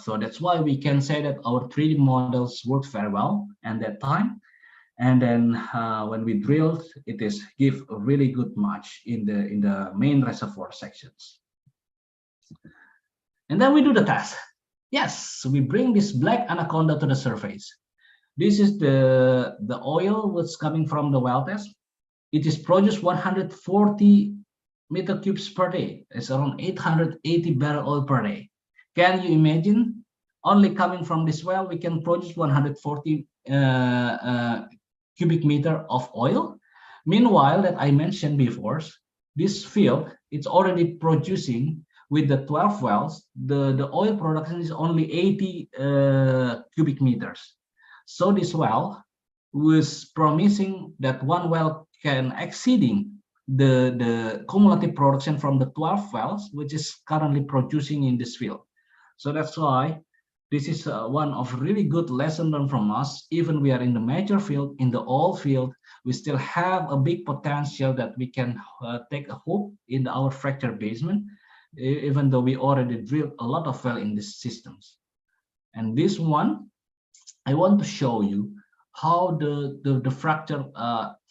So that's why we can say that our 3D models worked very well at that time. And then when we drilled, it is give a really good match in the main reservoir sections. And then we do the test. Yes, so we bring this black anaconda to the surface. This is the oil that's coming from the well test. It is produced 140 meter cubes per day. It's around 880 barrel oil per day. Can you imagine? Only coming from this well, we can produce 140 cubic meter of oil. Meanwhile, that I mentioned before, this field, it's already producing with the 12 wells, the oil production is only 80 cubic meters. So this well was promising that one well can exceeding the cumulative production from the 12 wells, which is currently producing in this field. So that's why this is one of really good lesson learned from us. Even we are in the major field, in the oil field, we still have a big potential that we can take a hope in our fracture basement, even though we already drilled a lot of well in these systems. And this one, I want to show you how the fracture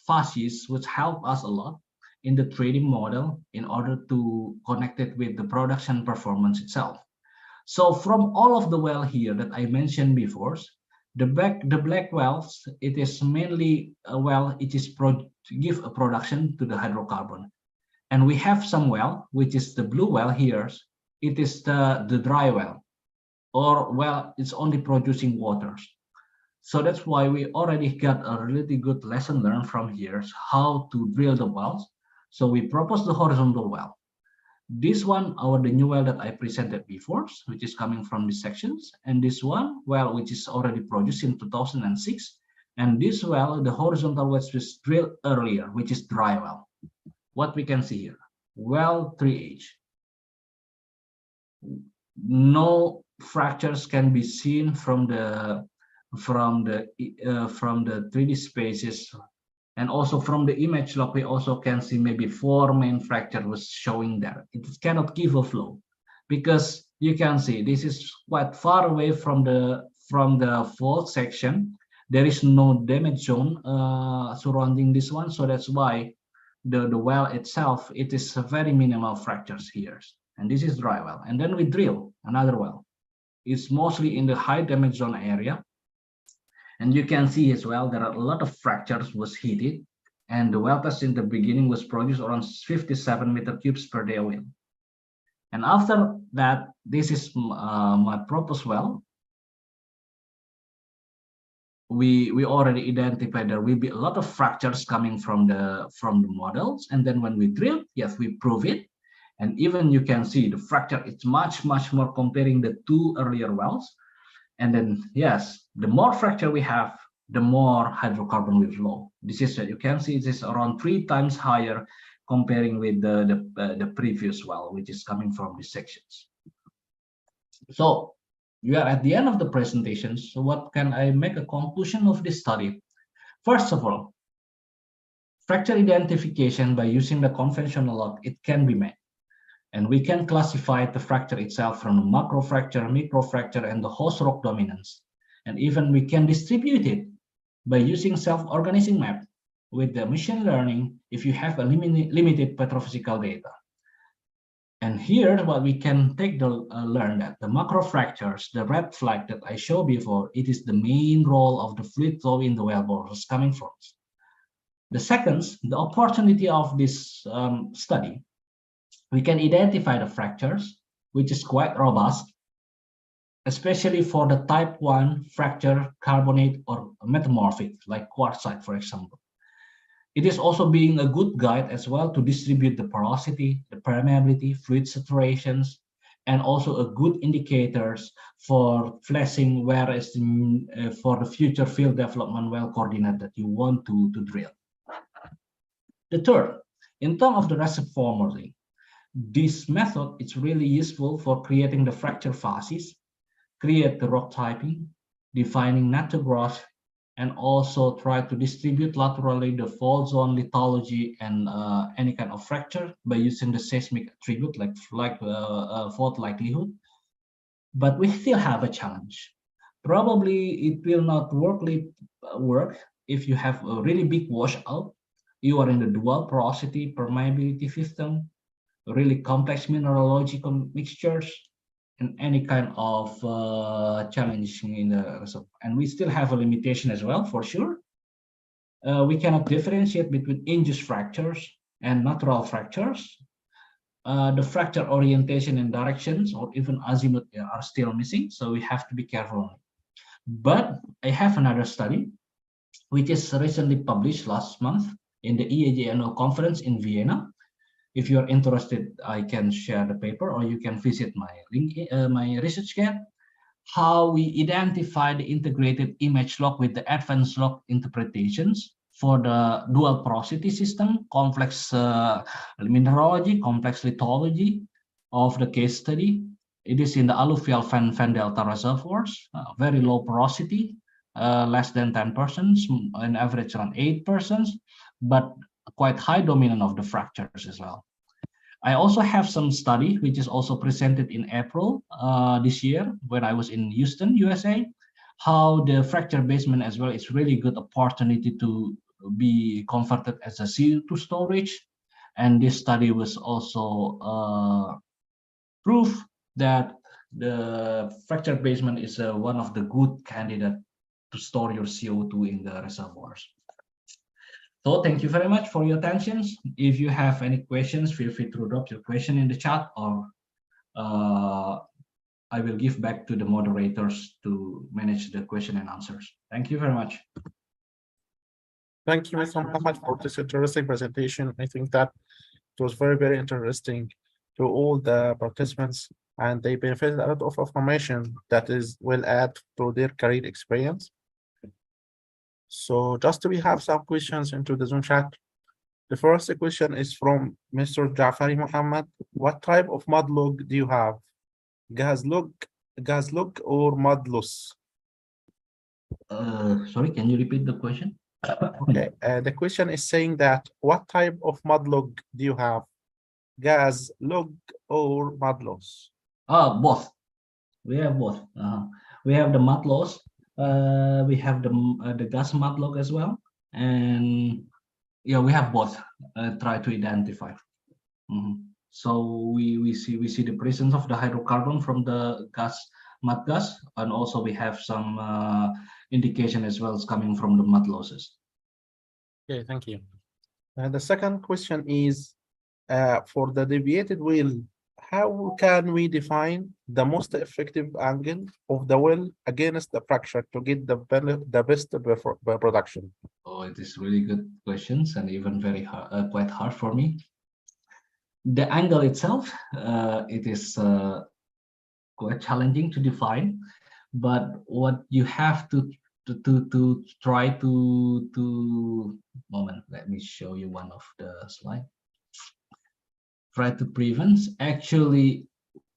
phases which help us a lot in the 3D model in order to connect it with the production performance itself. So from all of the well here that I mentioned before, the black wells, it is mainly a well, it is to give a production to the hydrocarbon. And we have some well, which is the blue well here, it is the dry well, or well, it's only producing waters. So that's why we already got a really good lesson learned from here, how to drill the wells. So we propose the horizontal well. This one, the new well that I presented before, which is coming from these sections, and this one, well, which is already produced in 2006, and this well, the horizontal well was drilled earlier, which is dry well. What we can see here, well 3H. No fractures can be seen from the 3D spaces. And also from the image log, we also can see maybe 4 main fractures was showing there. It cannot give a flow because you can see this is quite far away from the fault section. There is no damage zone surrounding this one, so that's why the well itself, it is a very minimal fractures here. And this is dry well. And then we drill another well. It's mostly in the high damage zone area. And you can see as well, there are a lot of fractures was heated, and the well test in the beginning was produced around 57 meter cubes per day oil. And after that, this is my proposed well. We already identified there will be a lot of fractures coming from the models, and then when we drill, yes, we prove it, and even you can see the fracture it's much more comparing the 2 earlier wells. And then, yes, the more fracture we have, the more hydrocarbon will flow. This is what you can see. It is around 3 times higher comparing with the previous well, which is coming from these sections. So we are at the end of the presentation. So what can I make a conclusion of this study? First of all, fracture identification by using the conventional log, it can be made. And we can classify the fracture itself from the macro fracture, micro fracture, and the host rock dominance. And even we can distribute it by using self-organizing map with the machine learning if you have a limited petrophysical data. And here, what we can learn that the macro fractures, the red flag that I showed before, it is the main role of the fluid flow in the well bores coming from. The second, the opportunity of this study, we can identify the fractures, which is quite robust, especially for the type 1 fracture, carbonate, or metamorphic, like quartzite, for example. It is also being a good guide as well to distribute the porosity, the permeability, fluid saturations, and also a good indicators for flashing where is for the future field development well coordinate that you want to drill. The third, in terms of the reservoir modeling, this method is really useful for creating the fracture phases, create the rock typing, defining net to gross, and also try to distribute laterally the fault zone lithology and any kind of fracture by using the seismic attribute like fault likelihood. But we still have a challenge. Probably it will not work if you have a really big washout. You are in the dual porosity permeability system, really complex mineralogical mixtures, and any kind of challenge in the reservoir. And we still have a limitation as well, for sure. We cannot differentiate between induced fractures and natural fractures. The fracture orientation and directions, or even azimuth, are still missing, so we have to be careful. But I have another study, which is recently published last month in the EAG annual conference in Vienna. If you're interested, I can share the paper, or you can visit my link, my research guide, how we identify the integrated image log with the advanced log interpretations for the dual porosity system, complex mineralogy, complex lithology of the case study. It is in the alluvial Van Delta reservoirs, very low porosity, less than 10%, on average around 8%, but quite high dominant of the fractures as well. I also have some study which is also presented in April this year when I was in Houston, USA, how the fracture basement as well is really good opportunity to be converted as a CO2 storage. And this study was also proof that the fracture basement is one of the good candidate to store your CO2 in the reservoirs. So thank you very much for your attention. If you have any questions, feel free to drop your question in the chat, or I will give back to the moderators to manage the question and answers. Thank you very much. Thank you, Mr. Muhammad, for this interesting presentation. I think that it was very, very interesting to all the participants, and they benefited a lot of information that will add to their career experience. So just we have some questions into the Zoom chat. The first question is from Mr. Jafari Muhammad. What type of mud log do you have? Gas log or mud loss? Sorry, can you repeat the question? Okay, the question is saying that what type of mud log do you have? Gas log or mud loss? Both. We have both. We have the mud loss. We have the gas mud log as well, and yeah, we have both. Try to identify. So we see the presence of the hydrocarbon from the mud gas, and also we have some indication as well as coming from the mud losses. Okay, thank you. And the second question is for the deviated well, how can we define the most effective angle of the well against the fracture to get the best production? Oh, it is really good questions, and even very hard, quite hard for me. The angle itself, it is quite challenging to define, but what you have to try to moment. Let me show you one of the slide. Try to prevent. Actually,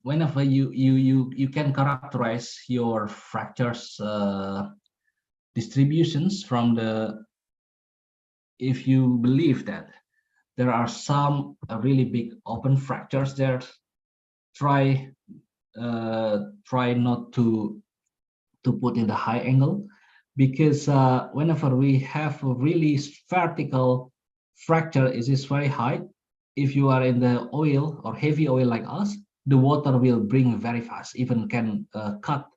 whenever you can characterize your fractures distributions from the, if you believe that there are some really big open fractures there, try not to put in the high angle, because whenever we have a really vertical fracture, it is very high. If you are in the oil or heavy oil like us, the water will bring very fast, even can cut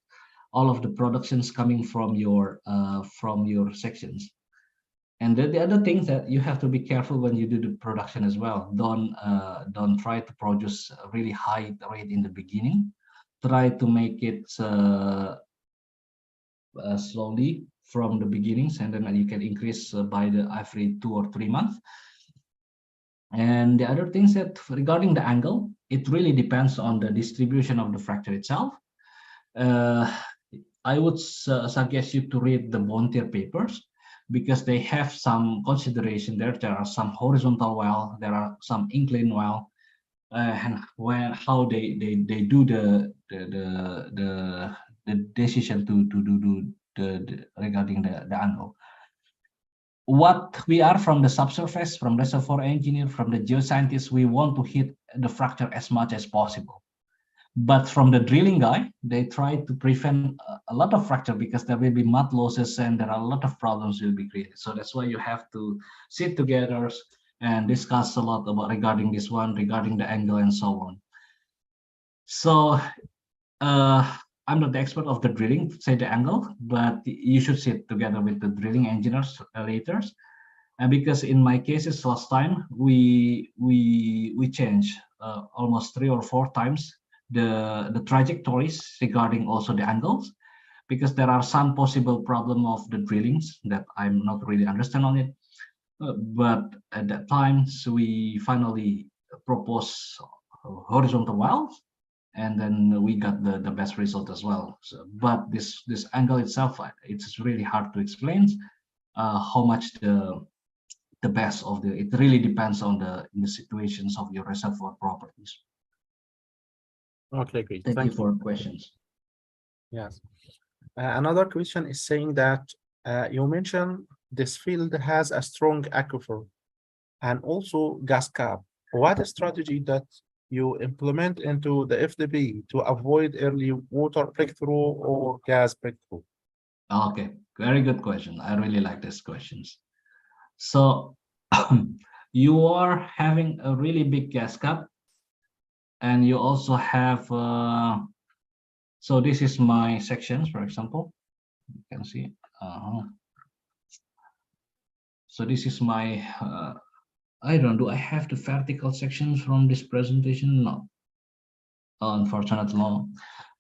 all of the productions coming from your sections. And the other thing that you have to be careful when you do the production as well. Don't try to produce a really high rate in the beginning. Try to make it slowly from the beginnings, and then you can increase by the every 2 or 3 months. And the other things that regarding the angle, it really depends on the distribution of the fracture itself. I would suggest you to read the Bontier papers, because they have some consideration there. There are some horizontal well, there are some inclined well, and how they do the decision to do the regarding the angle. What we are from the subsurface, from reservoir engineer, from the geoscientists, we want to hit the fracture as much as possible. But from the drilling guy, they try to prevent a lot of fracture, because there will be mud losses and there are a lot of problems will be created. So that's why you have to sit together and discuss a lot about regarding this one, regarding the angle and so on. So I'm not the expert of the drilling to say the angle, but you should sit together with the drilling engineers later. And because in my cases last time we changed almost 3 or 4 times the trajectories regarding also the angles, because there are some possible problem of the drillings that I'm not really understand on it. But at that time, so we finally propose horizontal wells, and then we got the best result as well. So, but this angle itself, it's really hard to explain how much the best of the, it really depends on the situations of your reservoir properties. Okay, great. Thank you for questions. Yes. Another question is saying that you mentioned this field has a strong aquifer and also gas cap. What strategy that you implement into the FDP to avoid early water breakthrough or gas breakthrough? Okay, very good question. I really like these questions. So you are having a really big gas cap, and you also have so this is my sections, for example, you can see. So this is my I don't know, do I have the vertical sections from this presentation? No, unfortunately no.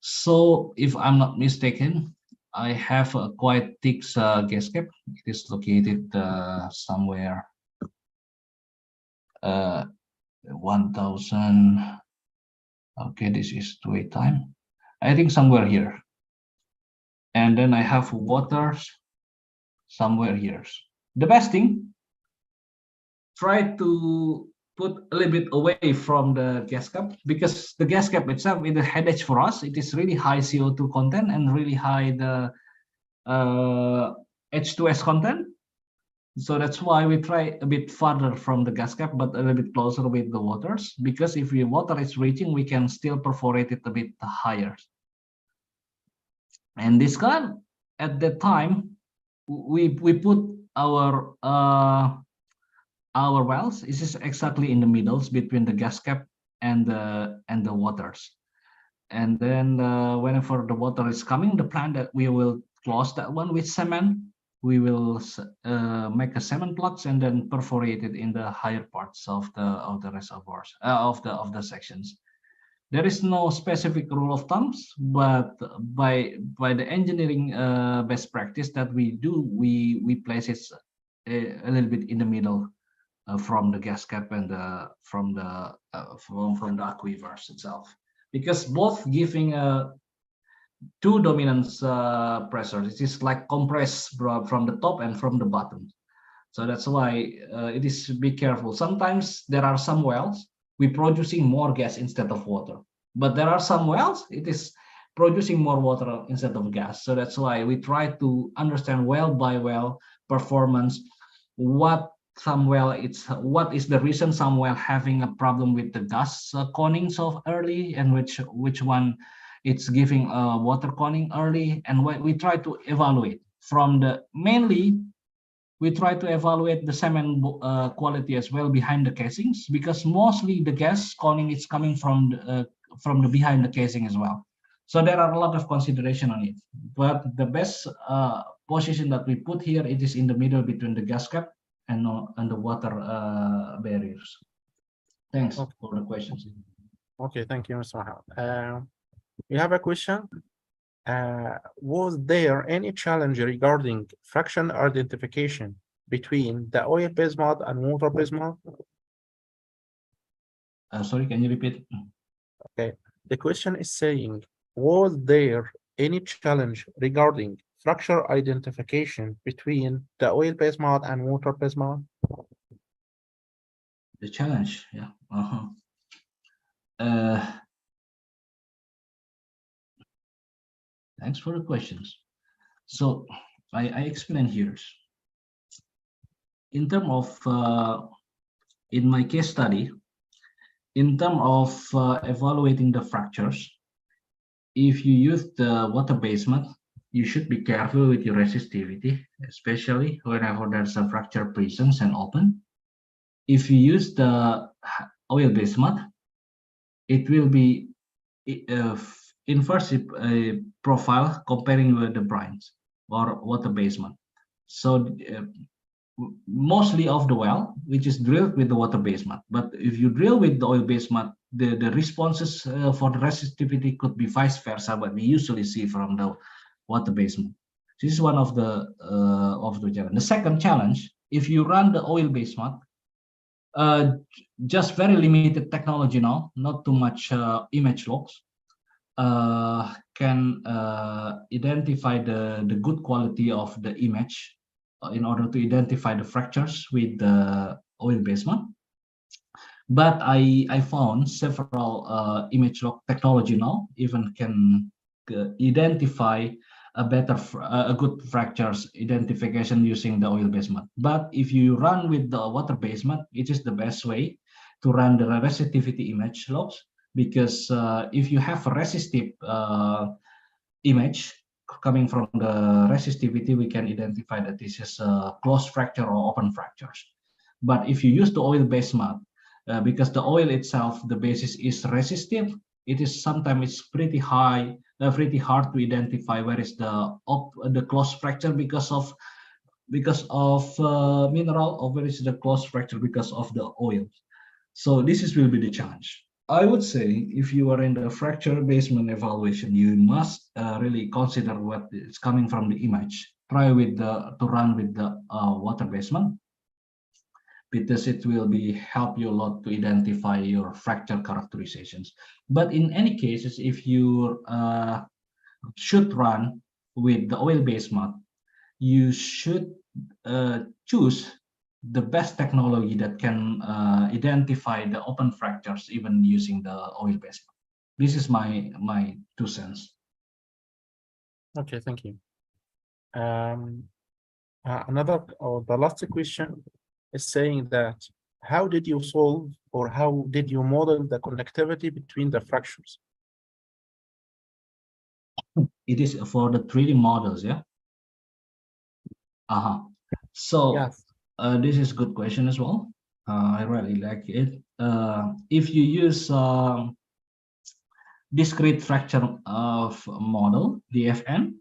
So if I'm not mistaken, I have a quite thick gas cap. It is located somewhere 1000. Okay, this is to wait time. I think somewhere here. And then I have waters somewhere here. The best thing, try to put a little bit away from the gas cap, because the gas cap itself is a headache for us. It is really high CO2 content and really high the H2S content. So that's why we try a bit farther from the gas cap, but a little bit closer with the waters, because if the water is reaching, we can still perforate it a bit higher. And this one, at that time, we put our wells. This is exactly in the middle between the gas cap and the waters. And then whenever the water is coming, the plan that we will close that one with cement. We will make a cement plugs and then perforate it in the higher parts of the reservoirs of the sections. There is no specific rule of thumbs, but by the engineering best practice that we do, we place it a little bit in the middle from the gas cap and from the aquifers itself, because both giving two dominant pressures. It is like compressed from the top and from the bottom. So that's why it is be careful. Sometimes there are some wells we producing more gas instead of water, but there are some wells it is producing more water instead of gas. So that's why we try to understand well by well performance. What is the reason some well having a problem with the gas conning so early, and which one it's giving water conning early, and what we try to evaluate from the mainly we try to evaluate the cement quality as well behind the casings, because mostly the gas conning is coming from the behind the casing as well. So there are a lot of consideration on it, but the best position that we put here, it is in the middle between the gas cap and the water barriers. Thanks for the questions. Okay, thank you, Mr. Mahmoud. We have a question. Was there any challenge regarding fraction identification between the oil-based mud and water-based mud? Sorry, can you repeat? Okay, the question is saying, was there any challenge regarding fracture identification between the oil-based mud and water-based mud? The challenge, yeah. Thanks for the questions. So I explain here. In terms of in my case study, in terms of evaluating the fractures, if you use the water basement, you should be careful with your resistivity, especially whenever there's a fracture present and open. If you use the oil basement, it will be inverse profile comparing with the brines or water basement. So mostly of the well, which is drilled with the water basement. But if you drill with the oil basement, the responses for the resistivity could be vice versa, what we usually see from the water basement. This is one of the challenge. The second challenge, if you run the oil basement, just very limited technology now, not too much image logs, can identify the good quality of the image in order to identify the fractures with the oil basement. But I found several image log technology now even can identify a good fractures identification using the oil basement. But if you run with the water basement, it is the best way to run the resistivity image logs, because if you have a resistive image coming from the resistivity, we can identify that this is a closed fracture or open fractures. But if you use the oil basement, because the oil itself, the basis is resistive, it is sometimes pretty hard to identify where is the closed fracture because of mineral, or where is the closed fracture because of the oil. So this will be the challenge. I would say if you are in the fracture basement evaluation, you must really consider what is coming from the image. Try to run with the water basement, because it will help you a lot to identify your fracture characterizations. But in any cases, if you should run with the oil basement, you should choose the best technology that can identify the open fractures even using the oil basement. This is my 2 cents. Okay, thank you. The last question is saying that how did you solve, or how did you model the connectivity between the fractures? It is for the 3D models, yeah. So yes. This is a good question as well. I really like it. If you use discrete fracture of model, DFN,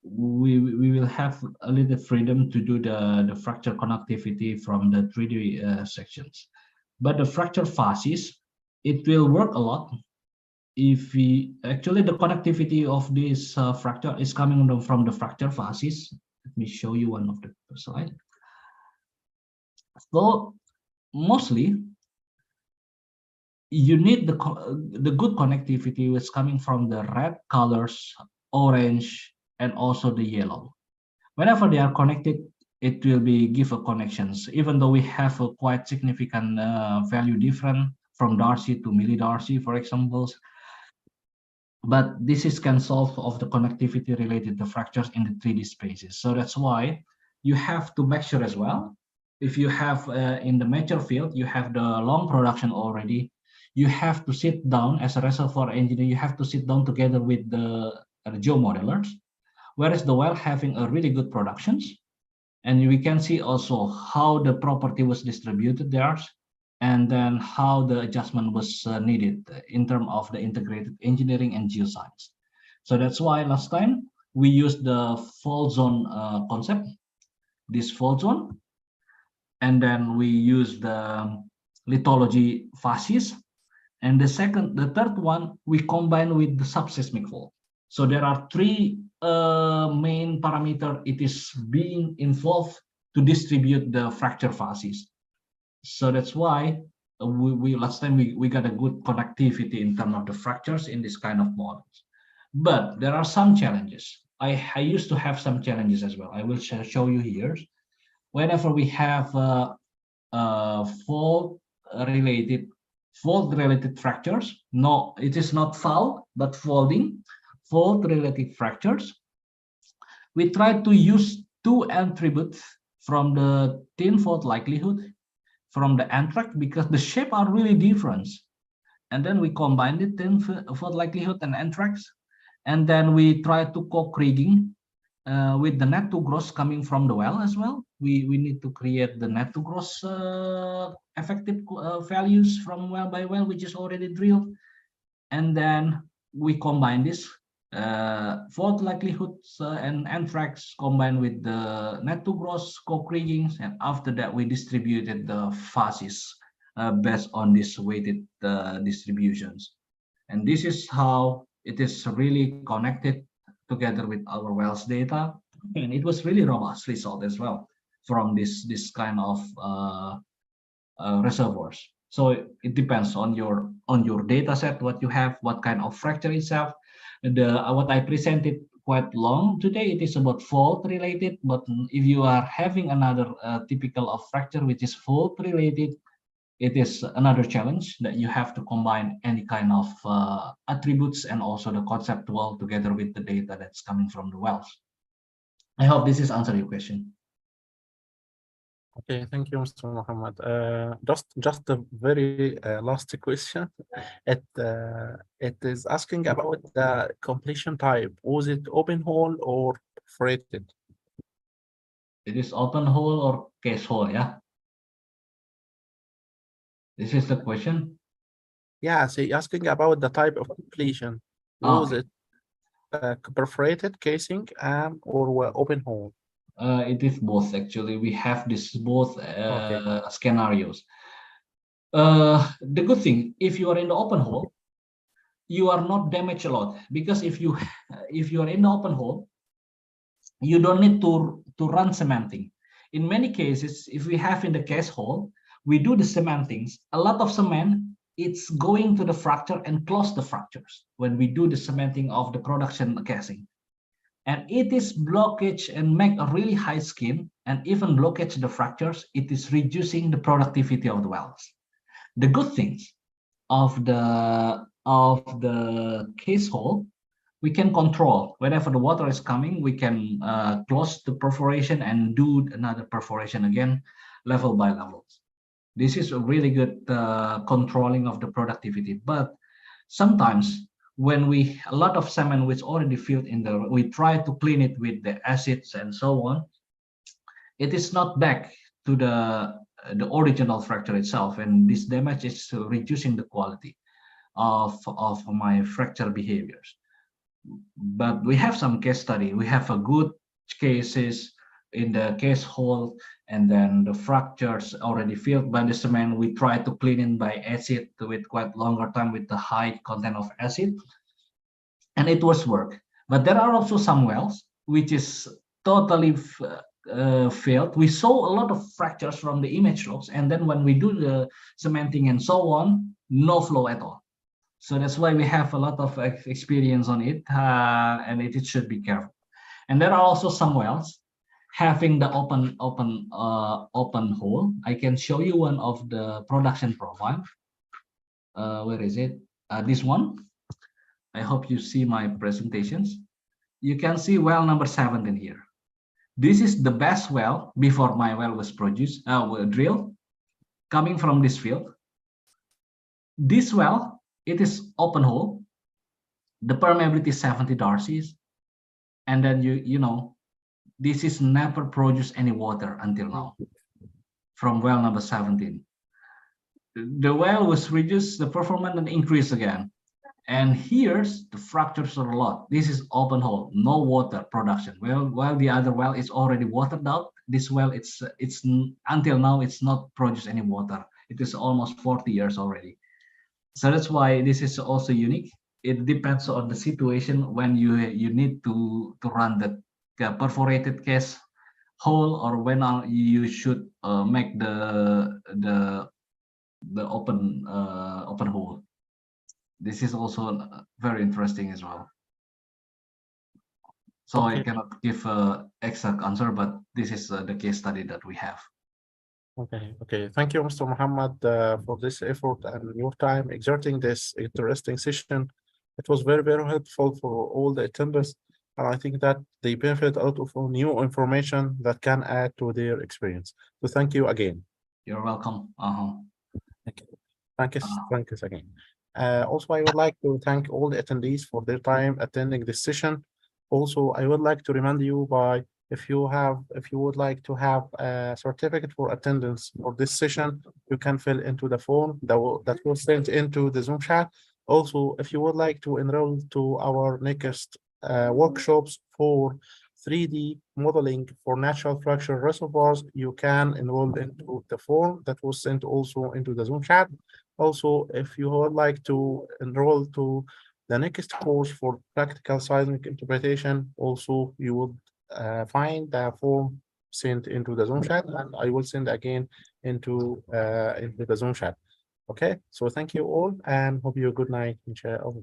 we will have a little freedom to do the fracture connectivity from the 3D sections. But the fracture phases, it will work a lot if we actually the connectivity of this fracture is coming from the fracture phases. Let me show you one of the slide. So mostly you need the good connectivity which is coming from the red colors, orange, and also the yellow. Whenever they are connected, it will be give a connections, even though we have a quite significant value different from Darcy to milli-Darcy, for example. But this is can solve of the connectivity related to fractures in the 3D spaces. So that's why you have to make sure as well. If you have in the mature field, you have the long production already, you have to sit down as a reservoir engineer, you have to sit down together with the geomodelers, whereas the well having a really good productions. And we can see also how the property was distributed there, and then how the adjustment was needed in terms of the integrated engineering and geoscience. So that's why last time we used the fault zone concept, this fault zone, and then we used the lithology phases. And the third one, we combine with the subseismic fault. So there are three main parameter it is being involved to distribute the fracture phases. So that's why we last time we got a good connectivity in terms of the fractures in this kind of models. But there are some challenges. I used to have some challenges as well. I will show you here. Whenever we have fault related fractures, no, it is not fault but fault related fractures, we try to use two attributes from the thin fault likelihood from the anthrax, because the shape are really different, and then we combine the thin fault likelihood and anthrax, and then we try to co-rigging with the net to gross coming from the well as well. We need to create the net to gross effective values from well by well, which is already drilled, and then we combine this fault likelihoods and anthrax combined with the net to gross co-riggings, and after that we distributed the phases based on these weighted distributions. And this is how it is really connected together with our wells data, and it was really robust result as well from this kind of reservoirs. So it depends on your data set, what you have, what kind of fracture itself. What I presented quite long today, it is about fault related, but if you are having another typical of fracture which is fault related, it is another challenge that you have to combine any kind of attributes and also the conceptual together with the data that's coming from the wells. I hope this is answering your question. Okay, thank you, Mr. Muhammad. Just a very last question. It is asking about the completion type. Was it open hole or perforated? It is open hole or case hole, yeah? This is the question. Yeah, so asking about the type of completion. Was Okay. it perforated casing or open hole? It is both actually. We have this both Okay. scenarios. The good thing, if you are in the open hole, you are not damaged a lot, because if you are in the open hole, you don't need to run cementing. In many cases, if we have in the case hole, we do the cementings. A lot of cement, it's going to the fracture and close the fractures when we do the cementing of the production casing. And it is blockage and make a really high skin, and even blockage the fractures, it is reducing the productivity of the wells. The good things of the case hole, we can control whenever the water is coming, we can close the perforation and do another perforation again, level by level. This is a really good controlling of the productivity. But sometimes when a lot of cement which already filled in there, we try to clean it with the acids and so on, it is not back to the original fracture itself, and this damage is reducing the quality of my fracture behaviors. But we have some case study. We have a good cases in the case hole, and then the fractures already filled by the cement. We try to clean it by acid with quite longer time with the high content of acid, and it was work. But there are also some wells which is totally field, we saw a lot of fractures from the image logs, and then when we do the cementing and so on, no flow at all. So that's why we have a lot of experience on it, and it should be careful. And there are also some wells having the open hole. I can show you one of the production profile. Where is it? This one. I hope you see my presentations. You can see well number 17 here. This is the best well before my well was produced, drilled, coming from this field. This well, it is open hole. The permeability is 70 darcies, and then you know, this is never produced any water until now from well number 17. The well was reduced, the performance and increased again. And here's the fractures are a lot. This is open hole, no water production. Well, while the other well is already watered out, this well it's until now it's not produced any water. It is almost 40 years already. So that's why this is also unique. It depends on the situation when you need to run the perforated case hole, or when you should make the open hole. This is also very interesting as well. So Okay. I cannot give an exact answer, but this is the case study that we have. Okay. Thank you, Mr. Muhammad, for this effort and your time exerting this interesting session. It was very, very helpful for all the attenders, and I think that they benefit out of new information that can add to their experience. So thank you again. You're welcome. Okay. Thank you again. Also, I would like to thank all the attendees for their time attending this session. Also, I would like to remind you by if you would like to have a certificate for attendance for this session, you can fill into the form that will sent into the Zoom chat. Also, if you would like to enroll to our next workshops for 3D modeling for natural fracture reservoirs, you can enroll into the form that was sent also into the Zoom chat. Also, if you would like to enroll to the next course for practical seismic interpretation, also you would find the form sent into the Zoom chat, and I will send again into the Zoom chat. Okay, so thank you all, and hope you a good night, inshallah.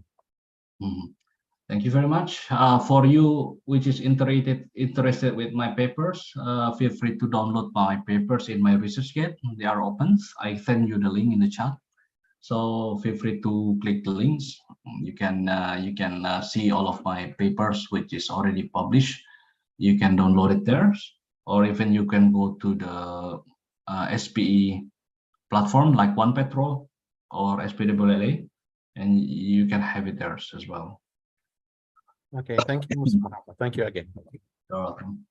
Thank you very much. For you which is interested with my papers, feel free to download my papers in my research kit. They are open. I send you the link in the chat. So feel free to click the links. You can see all of my papers which is already published. You can download it there, or even you can go to the SPE platform like OnePetro or SPWLA, and you can have it there as well. Okay, thank you, Mr. Muhammad. Thank you again. You're welcome.